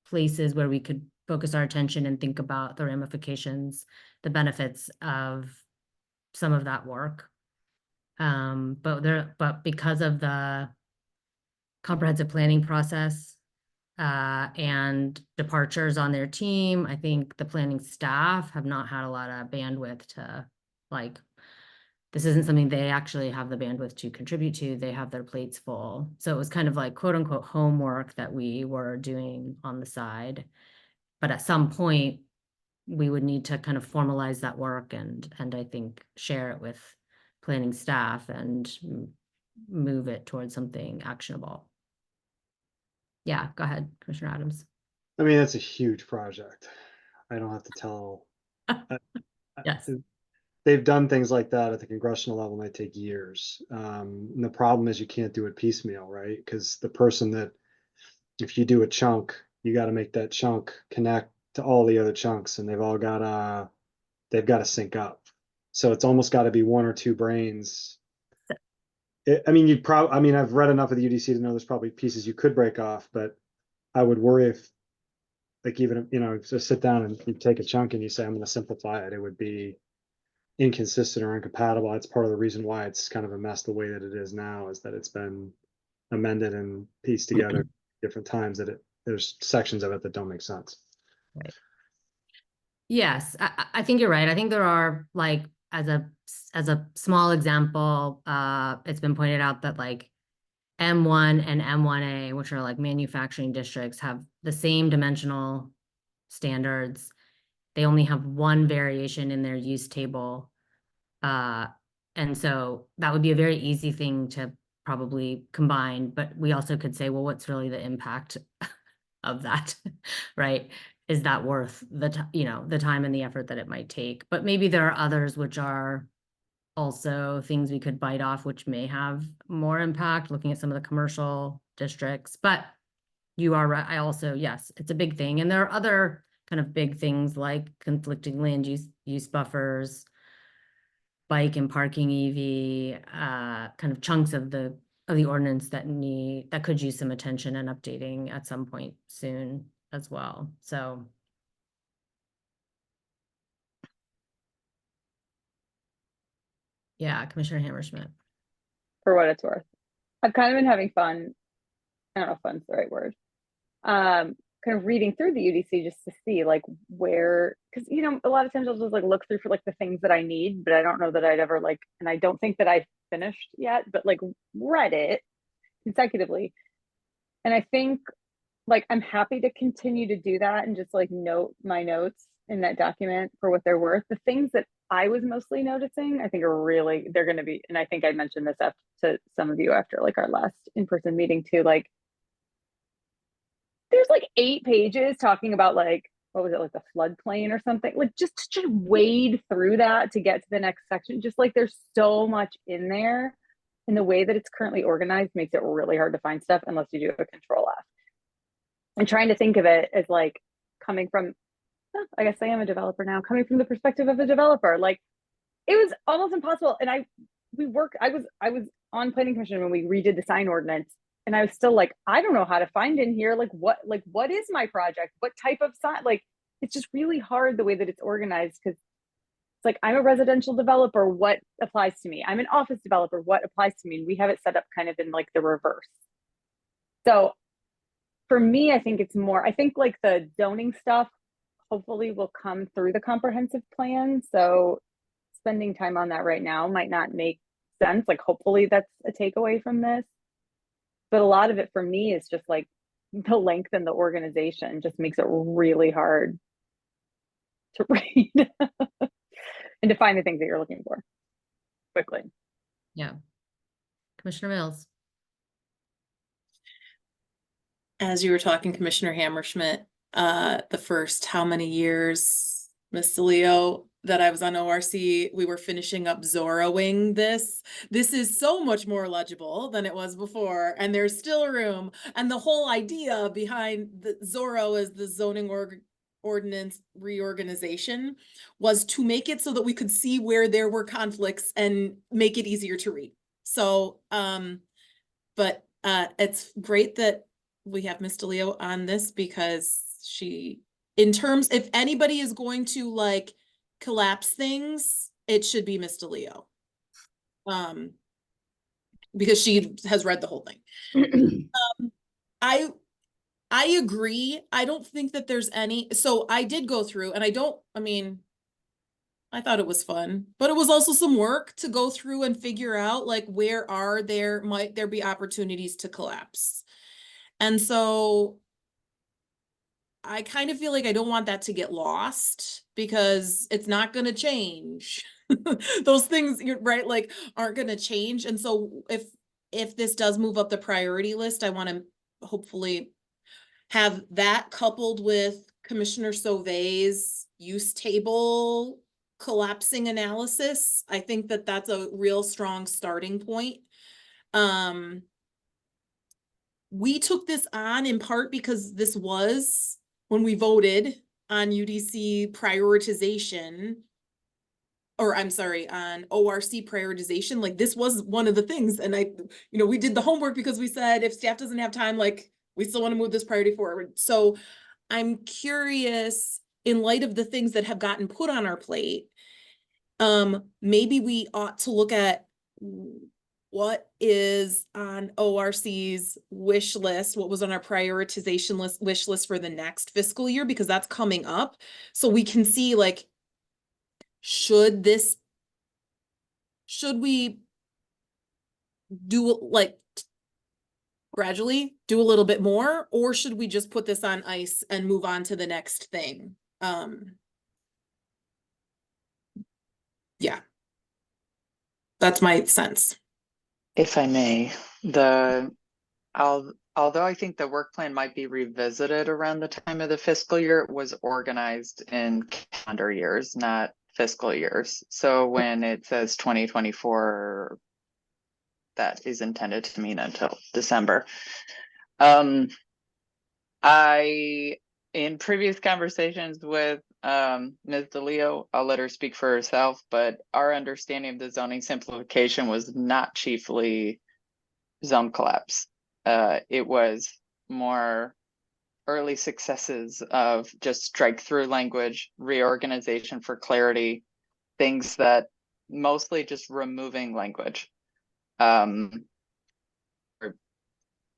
places where we could focus our attention and think about the ramifications, the benefits of some of that work. But because of the comprehensive planning process and departures on their team, I think the planning staff have not had a lot of bandwidth to, like, this isn't something they actually have the bandwidth to contribute to. They have their plates full. So it was kind of like quote unquote homework that we were doing on the side. But at some point, we would need to kind of formalize that work and I think share it with planning staff and move it towards something actionable. Yeah, go ahead, Commissioner Adams. I mean, that's a huge project. I don't have to tell. Yes. They've done things like that at the congressional level, and they take years. And the problem is you can't do it piecemeal, right? Because the person that, if you do a chunk, you got to make that chunk connect to all the other chunks, and they've got to sync up. So it's almost got to be one or two brains. I mean, I've read enough of the UDC to know there's probably pieces you could break off, but I would worry if, like, even, you know, just sit down and you take a chunk and you say, I'm gonna simplify it, it would be inconsistent or incompatible. That's part of the reason why it's kind of a mess the way that it is now, is that it's been amended and pieced together different times, that there's sections of it that don't make sense. Yes, I think you're right. I think there are, like, as a small example, it's been pointed out that like M1 and M1A, which are like manufacturing districts, have the same dimensional standards. They only have one variation in their use table. And so that would be a very easy thing to probably combine, but we also could say, well, what's really the impact of that, right? Is that worth the time and the effort that it might take? But maybe there are others which are also things we could bite off, which may have more impact, looking at some of the commercial districts. But you are right. I also, yes, it's a big thing. And there are other kind of big things like conflicting land use buffers, bike and parking EV, kind of chunks of the ordinance that could use some attention and updating at some point soon as well. So yeah, Commissioner Hammerschmidt. For what it's worth. I've kind of been having fun. I don't know if fun's the right word. Kind of reading through the UDC just to see like where, because you know, a lot of times I'll just like look through for like the things that I need, but I don't know that I'd ever like, and I don't think that I've finished yet, but like read it consecutively. And I think like I'm happy to continue to do that and just like note my notes in that document for what they're worth. The things that I was mostly noticing, I think are really, they're going to be, and I think I mentioned this to some of you after like our last in-person meeting too, like there's like 8 pages talking about like, what was it, like the floodplain or something, like just to wade through that to get to the next section. Just like there's so much in there, and the way that it's currently organized makes it really hard to find stuff unless you do a control F. And trying to think of it as like coming from, I guess I am a developer now, coming from the perspective of a developer, like it was almost impossible. And I was on planning commission when we redid the sign ordinance, and I was still like, I don't know how to find in here, like what is my project? What type of sign? Like, it's just really hard the way that it's organized, because it's like, I'm a residential developer, what applies to me? I'm an office developer, what applies to me? And we have it set up kind of in like the reverse. So for me, I think it's more, I think like the zoning stuff hopefully will come through the comprehensive plan. So spending time on that right now might not make sense. Like, hopefully that's a takeaway from this. But a lot of it for me is just like the length and the organization just makes it really hard to read and to find the things that you're looking for quickly. Yeah. Commissioner Mills. As you were talking, Commissioner Hammerschmidt, the first how many years, Ms. DeLeo, that I was on ORC, we were finishing up Zorroing this. This is so much more legible than it was before, and there's still room. And the whole idea behind the Zorro as the zoning ordinance reorganization was to make it so that we could see where there were conflicts and make it easier to read. So, but it's great that we have Ms. DeLeo on this, because she, in terms, if anybody is going to like collapse things, it should be Ms. DeLeo. Because she has read the whole thing. I agree. I don't think that there's any, so I did go through, and I thought it was fun, but it was also some work to go through and figure out like where might there be opportunities to collapse. And so I kind of feel like I don't want that to get lost, because it's not going to change. Those things, you're right, like aren't going to change. And so if this does move up the priority list, I want to hopefully have that coupled with Commissioner Sauvé's use table collapsing analysis. I think that that's a real strong starting point. We took this on in part because this was when we voted on UDC prioritization, or I'm sorry, on ORC prioritization. Like, this was one of the things. And we did the homework because we said if staff doesn't have time, like We still want to move this priority forward. So I'm curious, in light of the things that have gotten put on our plate, maybe we ought to look at what is on ORC's wish list, what was on our prioritization list, wish list for the next fiscal year, because that's coming up. So we can see, like, should we do, like, gradually do a little bit more, or should we just put this on ice and move on to the next thing? Yeah, that's my sense. If I may, although I think the work plan might be revisited around the time of the fiscal year, it was organized in calendar years, not fiscal years. So when it says 2024, that is intended to mean until December. In previous conversations with Ms. DeLeo, I'll let her speak for herself, but our understanding of the zoning simplification was not chiefly zone collapse. It was more early successes of just strike through language, reorganization for clarity, things that mostly just removing language. The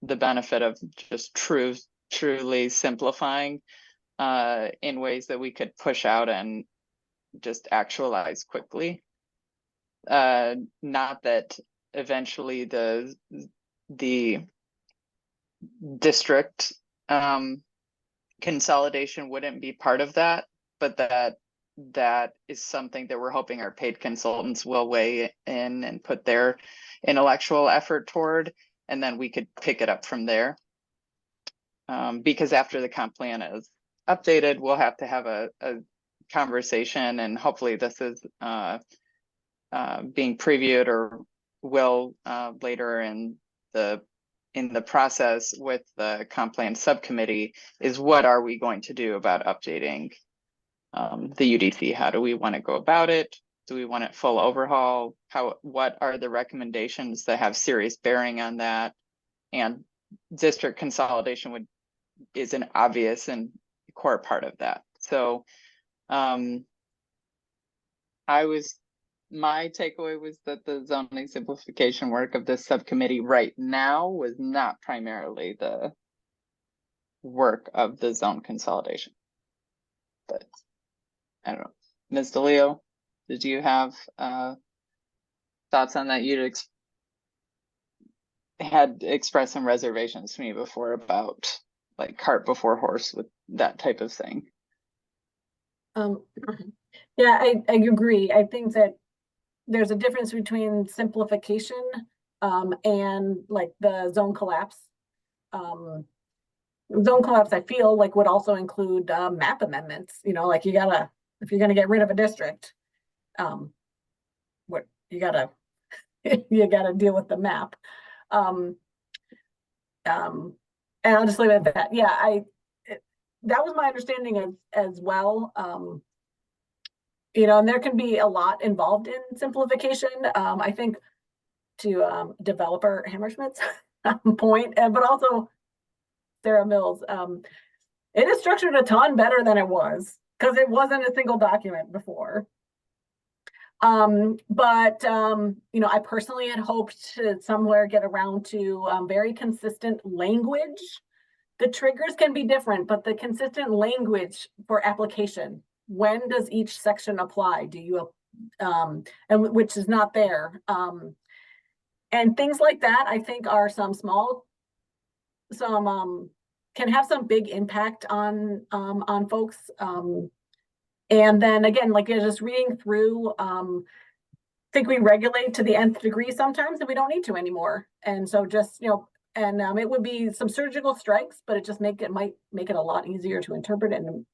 benefit of just truly simplifying in ways that we could push out and just actualize quickly. Not that eventually the district consolidation wouldn't be part of that, but that is something that we're hoping our paid consultants will weigh in and put their intellectual effort toward, and then we could pick it up from there. Because after the comp plan is updated, we'll have to have a conversation, and hopefully this is being previewed or will later in the process with the comp plan subcommittee, is what are we going to do about updating the UDC? How do we want to go about it? Do we want it full overhaul? What are the recommendations that have serious bearing on that? And district consolidation is an obvious and core part of that. So my takeaway was that the zoning simplification work of this subcommittee right now was not primarily the work of the zone consolidation. But I don't know. Ms. DeLeo, did you have thoughts on that? You'd had expressed some reservations to me before about like cart before horse with that type of thing. Yeah, I agree. I think that there's a difference between simplification and like the zone collapse. Zone collapse, I feel like, would also include map amendments. You know, like if you're gonna get rid of a district, you gotta deal with the map. And I'll just leave it at that. Yeah, that was my understanding as well. You know, and there can be a lot involved in simplification. I think to developer Hammerschmidt's point, but also Sarah Mills, it is structured a ton better than it was, because it wasn't a single document before. But you know, I personally had hoped to somewhere get around to very consistent language. The triggers can be different, but the consistent language for application. When does each section apply? Do you and which is not there. And things like that, I think, are some can have some big impact on folks. And then again, like you're just reading through, I think we regulate to the nth degree sometimes, and we don't need to anymore. And so just, you know, and it would be some surgical strikes, but it just might make it a lot easier to interpret and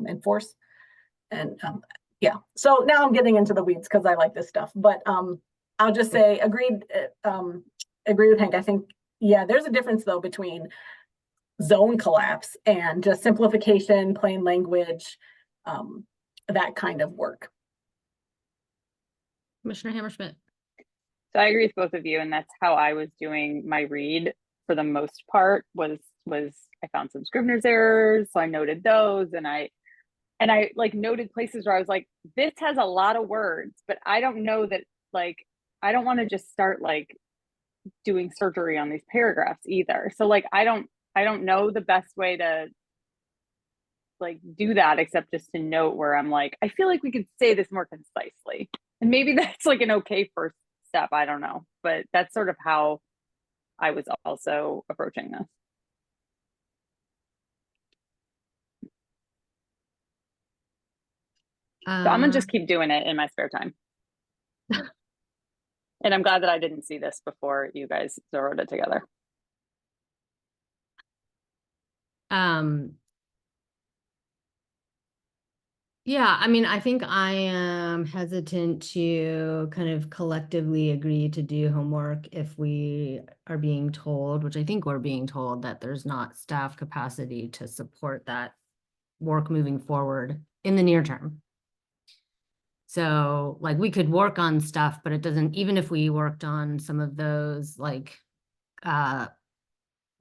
enforce. And yeah, so now I'm getting into the weeds because I like this stuff, but I'll just say agree with Hank. I think, yeah, there's a difference though between zone collapse and just simplification, plain language, that kind of work. Commissioner Hammerschmidt. So I agree with both of you, and that's how I was doing my read for the most part, was I found some Scrivener's errors, so I noted those, and I like noted places where I was like, this has a lot of words, but I don't know that, like, I don't want to just start like doing surgery on these paragraphs either. So like I don't know the best way to like do that except just to note where I'm like, I feel like we could say this more concisely. And maybe that's like an okay first step. I don't know. But that's sort of how I was also approaching this. So I'm gonna just keep doing it in my spare time. And I'm glad that I didn't see this before you guys wrote it together. Yeah, I mean, I think I am hesitant to kind of collectively agree to do homework if we are being told, which I think we're being told, that there's not staff capacity to support that work moving forward in the near term. So like we could work on stuff, but it doesn't, even if we worked on some of those like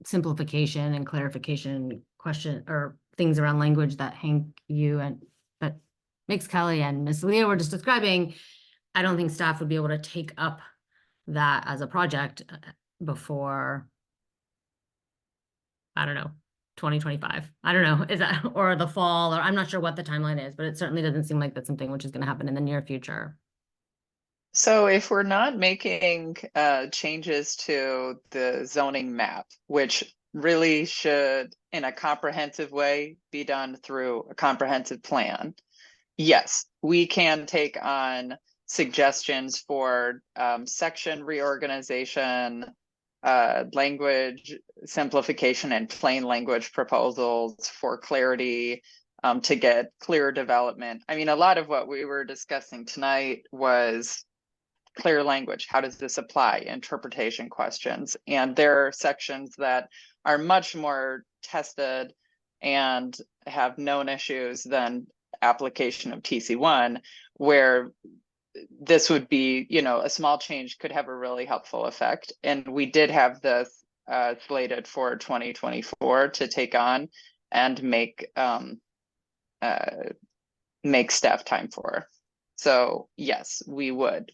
simplification and clarification question or things around language that Hank, you and that makes Kelly and Miss Leah were just describing, I don't think staff would be able to take up that as a project before, I don't know, 2025. I don't know, is that, or the fall, or I'm not sure what the timeline is, but it certainly doesn't seem like that's something which is going to happen in the near future. So if we're not making changes to the zoning map, which really should, in a comprehensive way, be done through a comprehensive plan, yes, we can take on suggestions for section reorganization, language simplification, and plain language proposals for clarity, to get clear development. I mean, a lot of what we were discussing tonight was clear language. How does this apply? Interpretation questions. And there are sections that are much more tested and have known issues than application of TC1, where this would be, you know, a small change could have a really helpful effect. And we did have this slated for 2024 to take on and make staff time for. So yes, we would.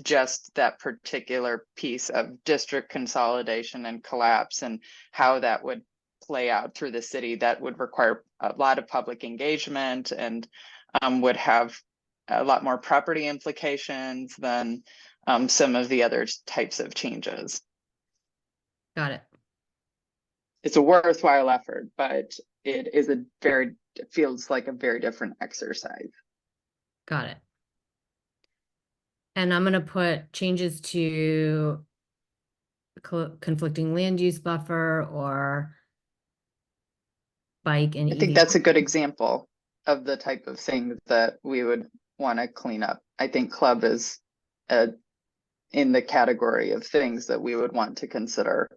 Just that particular piece of district consolidation and collapse and how that would play out through the city, that would require a lot of public engagement and would have a lot more property implications than some of the other types of changes. Got it. It's a worthwhile effort, but it feels like a very different exercise. Got it. And I'm going to put changes to conflicting land use buffer or bike and I think EV. that's a good example of the type of thing that we would want to clean up. I think club is in the category of things that we would want to consider.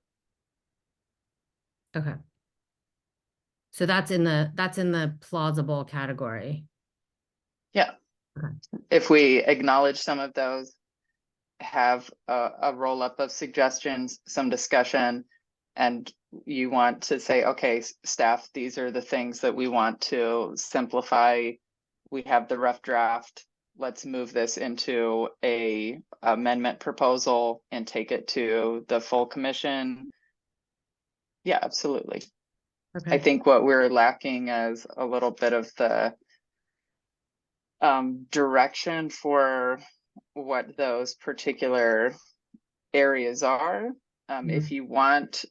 Okay. So that's in the plausible category. Yeah. Okay. If we acknowledge some of those, have a roll up of suggestions, some discussion, and you want to say, okay, staff, these are the things that we want to simplify. We have the rough draft. Let's move this into a amendment proposal and take it to the full commission. Yeah, absolutely. Okay. I think what we're lacking is a little bit of the direction for what those particular areas are. If you want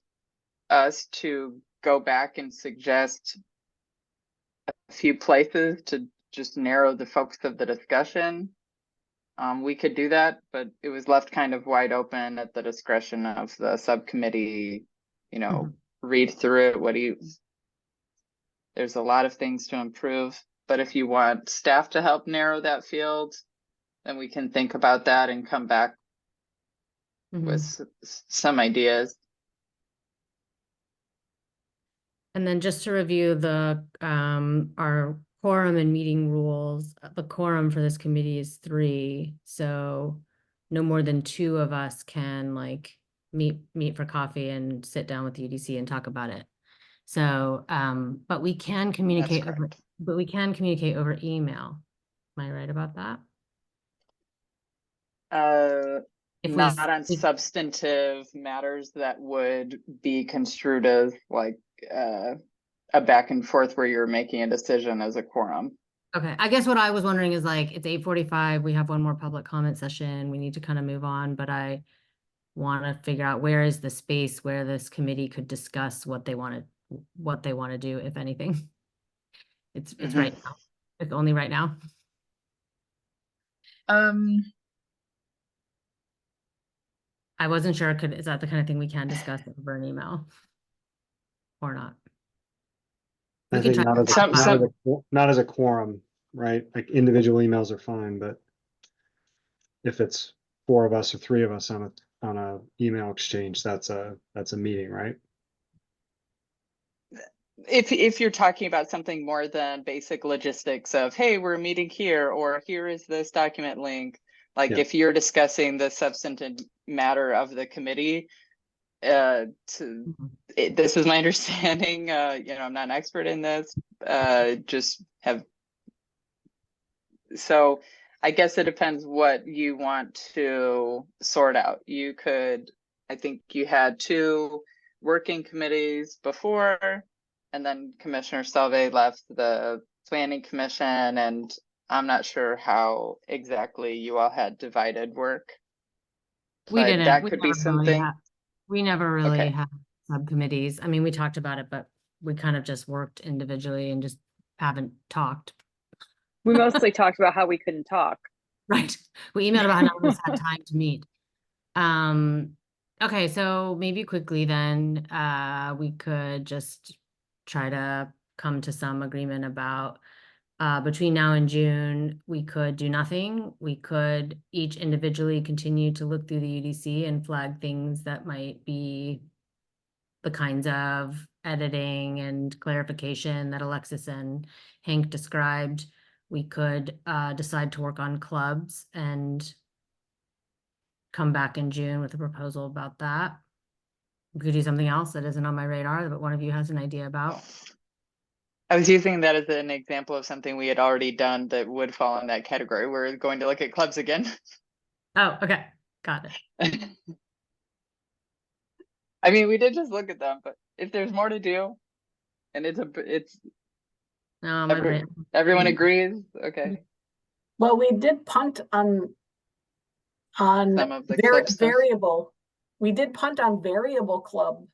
us to go back and suggest a few places to just narrow the focus of the discussion, we could do that, but it was left kind of wide open at the discretion of the subcommittee. You know, read through it. There's a lot of things to improve, but if you want staff to help narrow that field, then we can think about that and come back with some ideas. And then just to review the our quorum and meeting rules, the quorum for this committee is 3. So no more than 2 of us can like meet for coffee and sit down with the UDC and talk about it. So, but we can communicate over, correct. but we can communicate over email. Am I right about that? If we Not s- on we- substantive matters that would be construed as like a back and forth where you're making a decision as a quorum. Okay, I guess what I was wondering is like, it's 8:45, we have one more public comment session, we need to kind of move on, but I want to figure out where is the space where this committee could discuss what they want to do, if anything. It's Mhm. right now. It's only right now. I wasn't sure, is that the kind of thing we can discuss over an email? Or not? We I can think try. not as a quorum, right? Like individual emails are fine, but if it's 4 of us or 3 of us on a email exchange, that's a meeting, right? If you're talking about something more than basic logistics of, hey, we're meeting here, or here is this document link, like Yeah. if you're discussing the substantive matter of the committee, this is my understanding, I'm not an expert in this, so I guess it depends what you want to sort out. I think you had 2 working committees before, and then Commissioner Salve left the planning commission, and I'm not sure how exactly you all had divided work. We But didn't. that We could never be really something. had, we never really Okay. had subcommittees. I mean, we talked about it, but we kind of just worked individually and just haven't talked. We mostly talked about how we couldn't talk. Right. We emailed about how none of us had time to meet. Okay, so maybe quickly then, we could just try to come to some agreement about between now and June, we could do nothing. We could each individually continue to look through the UDC and flag things that might be the kinds of editing and clarification that Alexis and Hank described. We could decide to work on clubs and come back in June with a proposal about that. We could do something else that isn't on my radar, but one of you has an idea about. I was using that as an example of something we had already done that would fall in that category. We're going to look at clubs again. Oh, okay, got it. I mean, we did just look at them, but if there's more to do, and No, my brain. everyone agrees, okay. Well, we did punt on Some of the club stuff. variable. We did punt on variable club,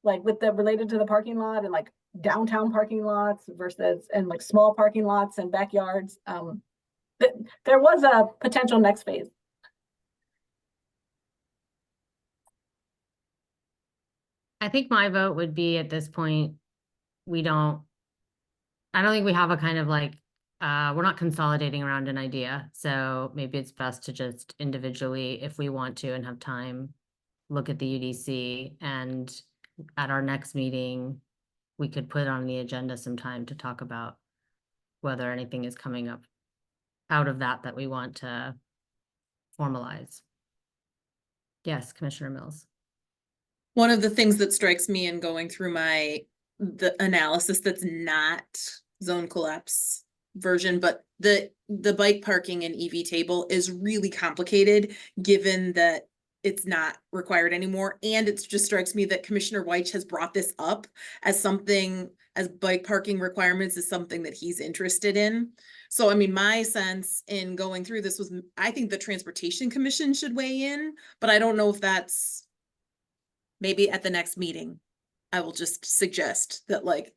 like with the related to the parking lot and like downtown parking lots versus and like small parking lots and backyards. There was a potential next phase. I think my vote would be at this point, I don't think we have a kind of like, we're not consolidating around an idea. So maybe it's best to just individually, if we want to and have time, look at the UDC, and at our next meeting, we could put on the agenda some time to talk about whether anything is coming up out of that we want to formalize. Yes, Commissioner Mills. One of the things that strikes me in going through the analysis that's not zone collapse version, but the bike parking and EV table is really complicated given that it's not required anymore. And it just strikes me that Commissioner Weich has brought this up as bike parking requirements is something that he's interested in. So, I mean, my sense in going through this was, I think the Transportation Commission should weigh in, but I don't know if that's maybe at the next meeting. I will just suggest that like,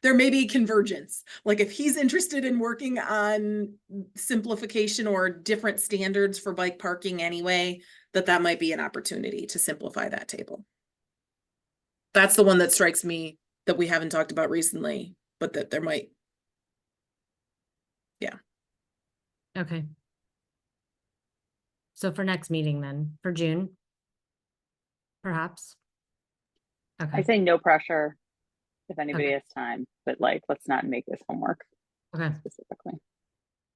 there may be convergence. Like if he's interested in working on simplification or different standards for bike parking anyway, that might be an opportunity to simplify that table. That's the one that strikes me that we haven't talked about recently, but that there might. Yeah. Okay. So for next meeting then, for June, perhaps? Okay. I say no pressure if anybody Okay. has time, but like, let's not make this homework Okay. specifically.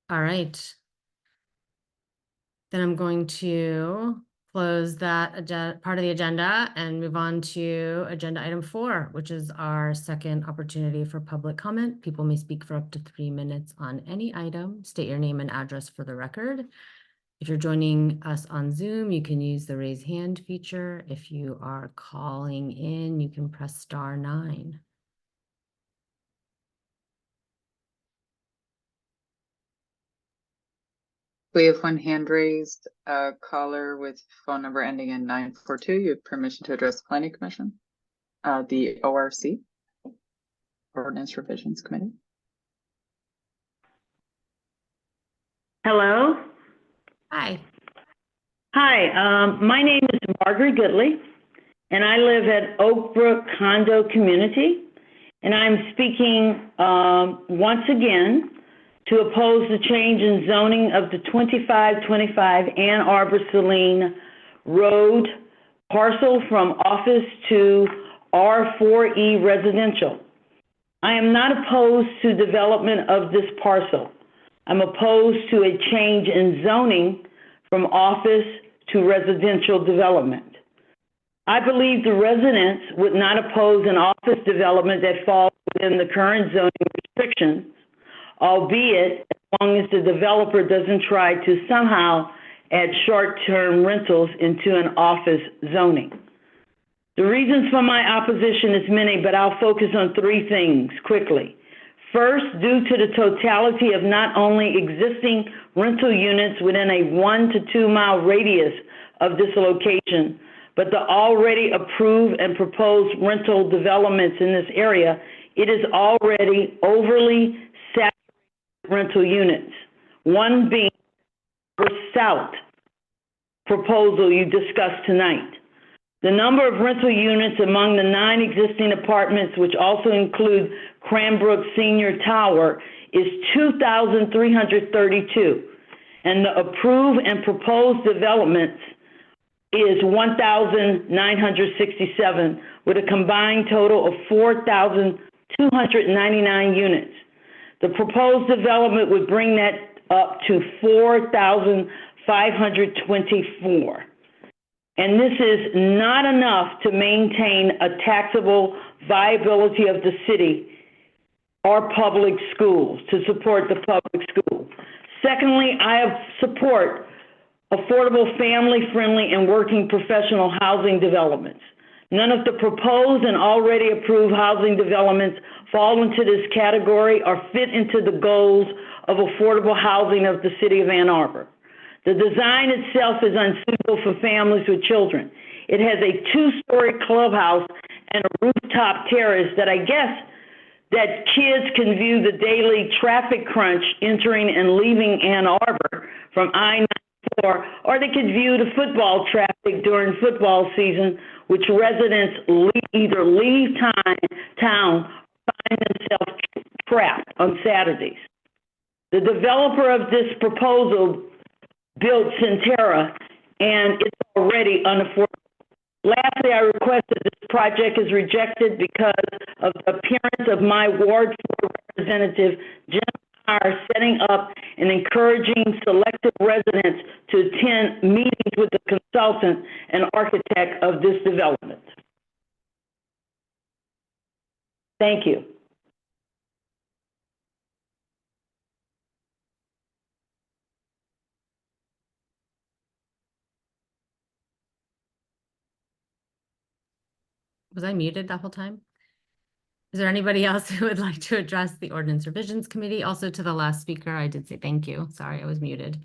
All right. Then I'm going to close that part of the agenda and move on to agenda item 4, which is our second opportunity for public comment. People may speak for up to 3 minutes on any item. State your name and address for the record. If you're joining us on Zoom, you can use the raise hand feature. If you are calling in, you can press *9. We have one hand raised, a caller with phone number ending in 942. You have permission to address Planning Commission, the ORC, Ordinance Revisions Committee. Hello. Hi. Hi, my name is Margaret Goodley, and I live at Oak Brook Condo Community, and I'm speaking once again to oppose the change in zoning of the 2525 Ann Arbor Saline Road parcel from office to R4E residential. I am not opposed to development of this parcel. I'm opposed to a change in zoning from office to residential development. I believe the residents would not oppose an office development that falls within the current zoning restrictions, albeit as long as the developer doesn't try to somehow add short-term rentals into an office zoning. The reasons for my opposition is many, but I'll focus on 3 things quickly. First, due to the totality of not only existing rental units within a 1 to 2 mile radius of this location, but the already approved and proposed rental developments in this area, it is already overly saturated rental units. One being the South proposal you discussed tonight. The number of rental units among the 9 existing apartments, which also include Cranbrook Senior Tower, is 2,332, and the approved and proposed developments is 1,967, with a combined total of 4,299 units. The proposed development would bring that up to 4,524. And this is not enough to maintain a taxable viability of the city or public schools, to support the public school. Secondly, I support affordable, family-friendly, and working professional housing developments. None of the proposed and already approved housing developments fall into this category or fit into the goals of affordable housing of the city of Ann Arbor. The design itself is unsuitable for families with children. It has a 2-story clubhouse and a rooftop terrace that I guess that kids can view the daily traffic crunch entering and leaving Ann Arbor from I-94, or they could view the football traffic during football season, which residents either leave town or find themselves trapped on Saturdays. The developer of this proposal built Centera, and it's already unaffordable. Lastly, I request that this project is rejected because of the appearance of my Ward 4 representative, Jim Carr, setting up and encouraging selected residents to attend meetings with the consultant and architect of this development. Thank you. Was I muted that whole time? Is there anybody else who would like to address the Ordinance Revisions Committee? Also, to the last speaker, I did say thank you. Sorry, I was muted.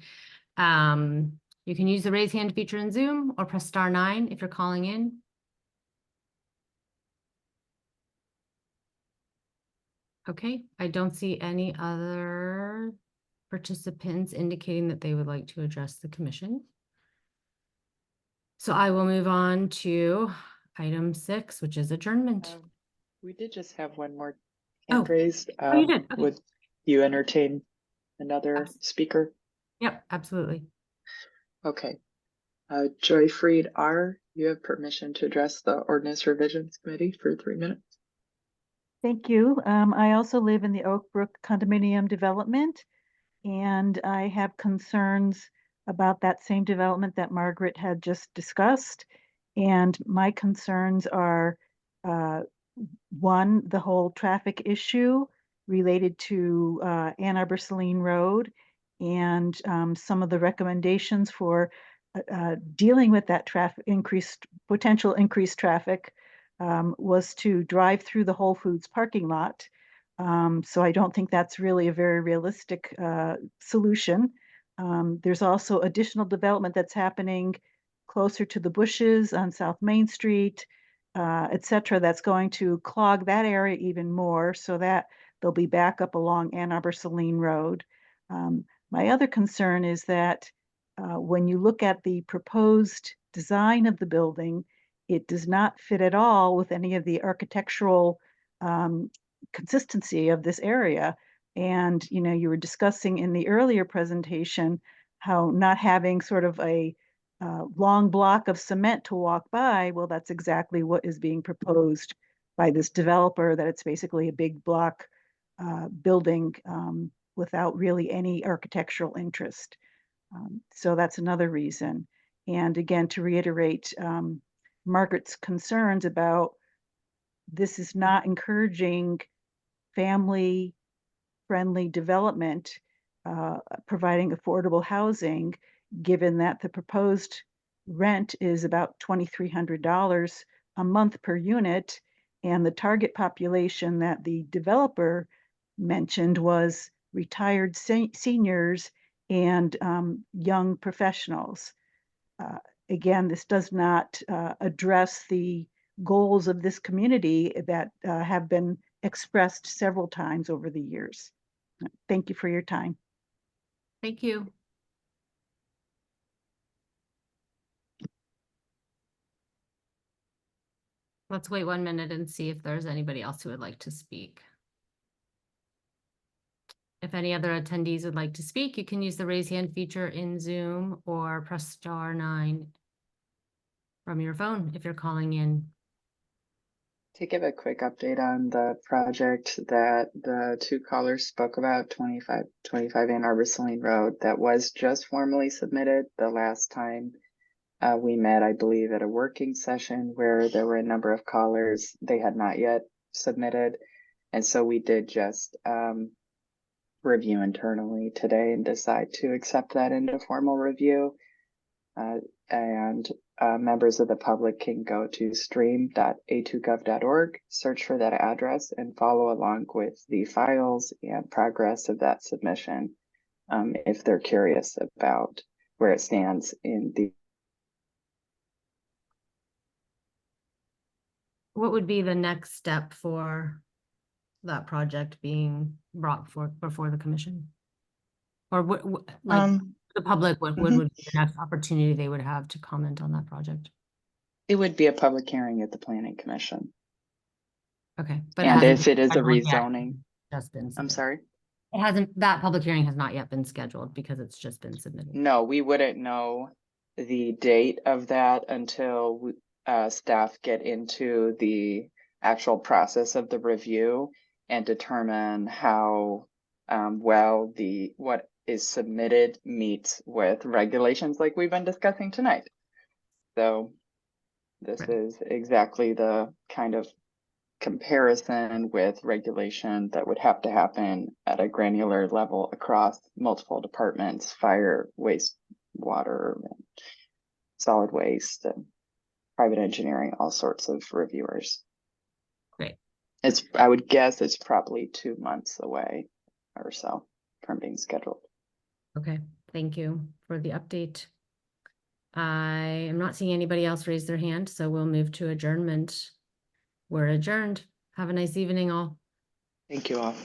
You can use the raise hand feature in Zoom or press *9 if you're calling in. Okay, I don't see any other participants indicating that they would like to address the commission. So I will move on to item 6, which is adjournment. We did just have one more hand raised. You did? Okay. Would you entertain another speaker? Yep, absolutely. Okay. Joyfried R., you have permission to address the Ordinance Revisions Committee for 3 minutes. Thank you. I also live in the Oak Brook condominium development, and I have concerns about that same development that Margaret had just discussed. And my concerns are, one, the whole traffic issue related to Ann Arbor Saline Road, and some of the recommendations for dealing with that potential increased traffic was to drive through the Whole Foods parking lot. So I don't think that's really a very realistic solution. There's also additional development that's happening closer to the bushes on South Main Street, et cetera, that's going to clog that area even more, so that they'll be back up along Ann Arbor Saline Road. My other concern is that when you look at the proposed design of the building, it does not fit at all with any of the architectural consistency of this area. And, you know, you were discussing in the earlier presentation how not having sort of a long block of cement to walk by, well, that's exactly what is being proposed by this developer, that it's basically a big block building without really any architectural interest. So that's another reason. And again, to reiterate Margaret's concerns about this is not encouraging family-friendly development, providing affordable housing, given that the proposed rent is about $2,300 a month per unit, and the target population that the developer mentioned was retired seniors and young professionals. Again, this does not address the goals of this community that have been expressed several times over the years. Thank you for your time. Thank you. Let's wait 1 minute and see if there's anybody else who would like to speak. If any other attendees would like to speak, you can use the raise hand feature in Zoom or press *9 from your phone if you're calling in. To give a quick update on the project that the two callers spoke about, 25 Ann Arbor Saline Road, that was just formally submitted the last time we met, I believe, at a working session where there were a number of callers. They had not yet submitted. And so we did just review internally today and decide to accept that into formal review. And members of the public can go to stream.a2gov.org, search for that address, and follow along with the files and progress of that submission if they're curious about where it stands in the. What would be the next step for that project being brought before the commission? Or what the public, what would be the next opportunity they would have to comment on that project? It would be a public hearing at the Planning Commission. Okay. But and if it is a rezoning, I'm sorry? That public hearing has not yet been scheduled because it's just been submitted. No, we wouldn't know the date of that until staff get into the actual process of the review and determine how well what is submitted meets with regulations like we've been discussing tonight. So this is exactly the kind of comparison with regulation that would have to happen at a granular level across multiple departments: fire, waste, water, solid waste, private engineering, all sorts of reviewers. Great. I would guess it's probably 2 months away or so from being scheduled. Okay, thank you for the update. I am not seeing anybody else raise their hand, so we'll move to adjournment. We're adjourned. Have a nice evening, all. Thank you all.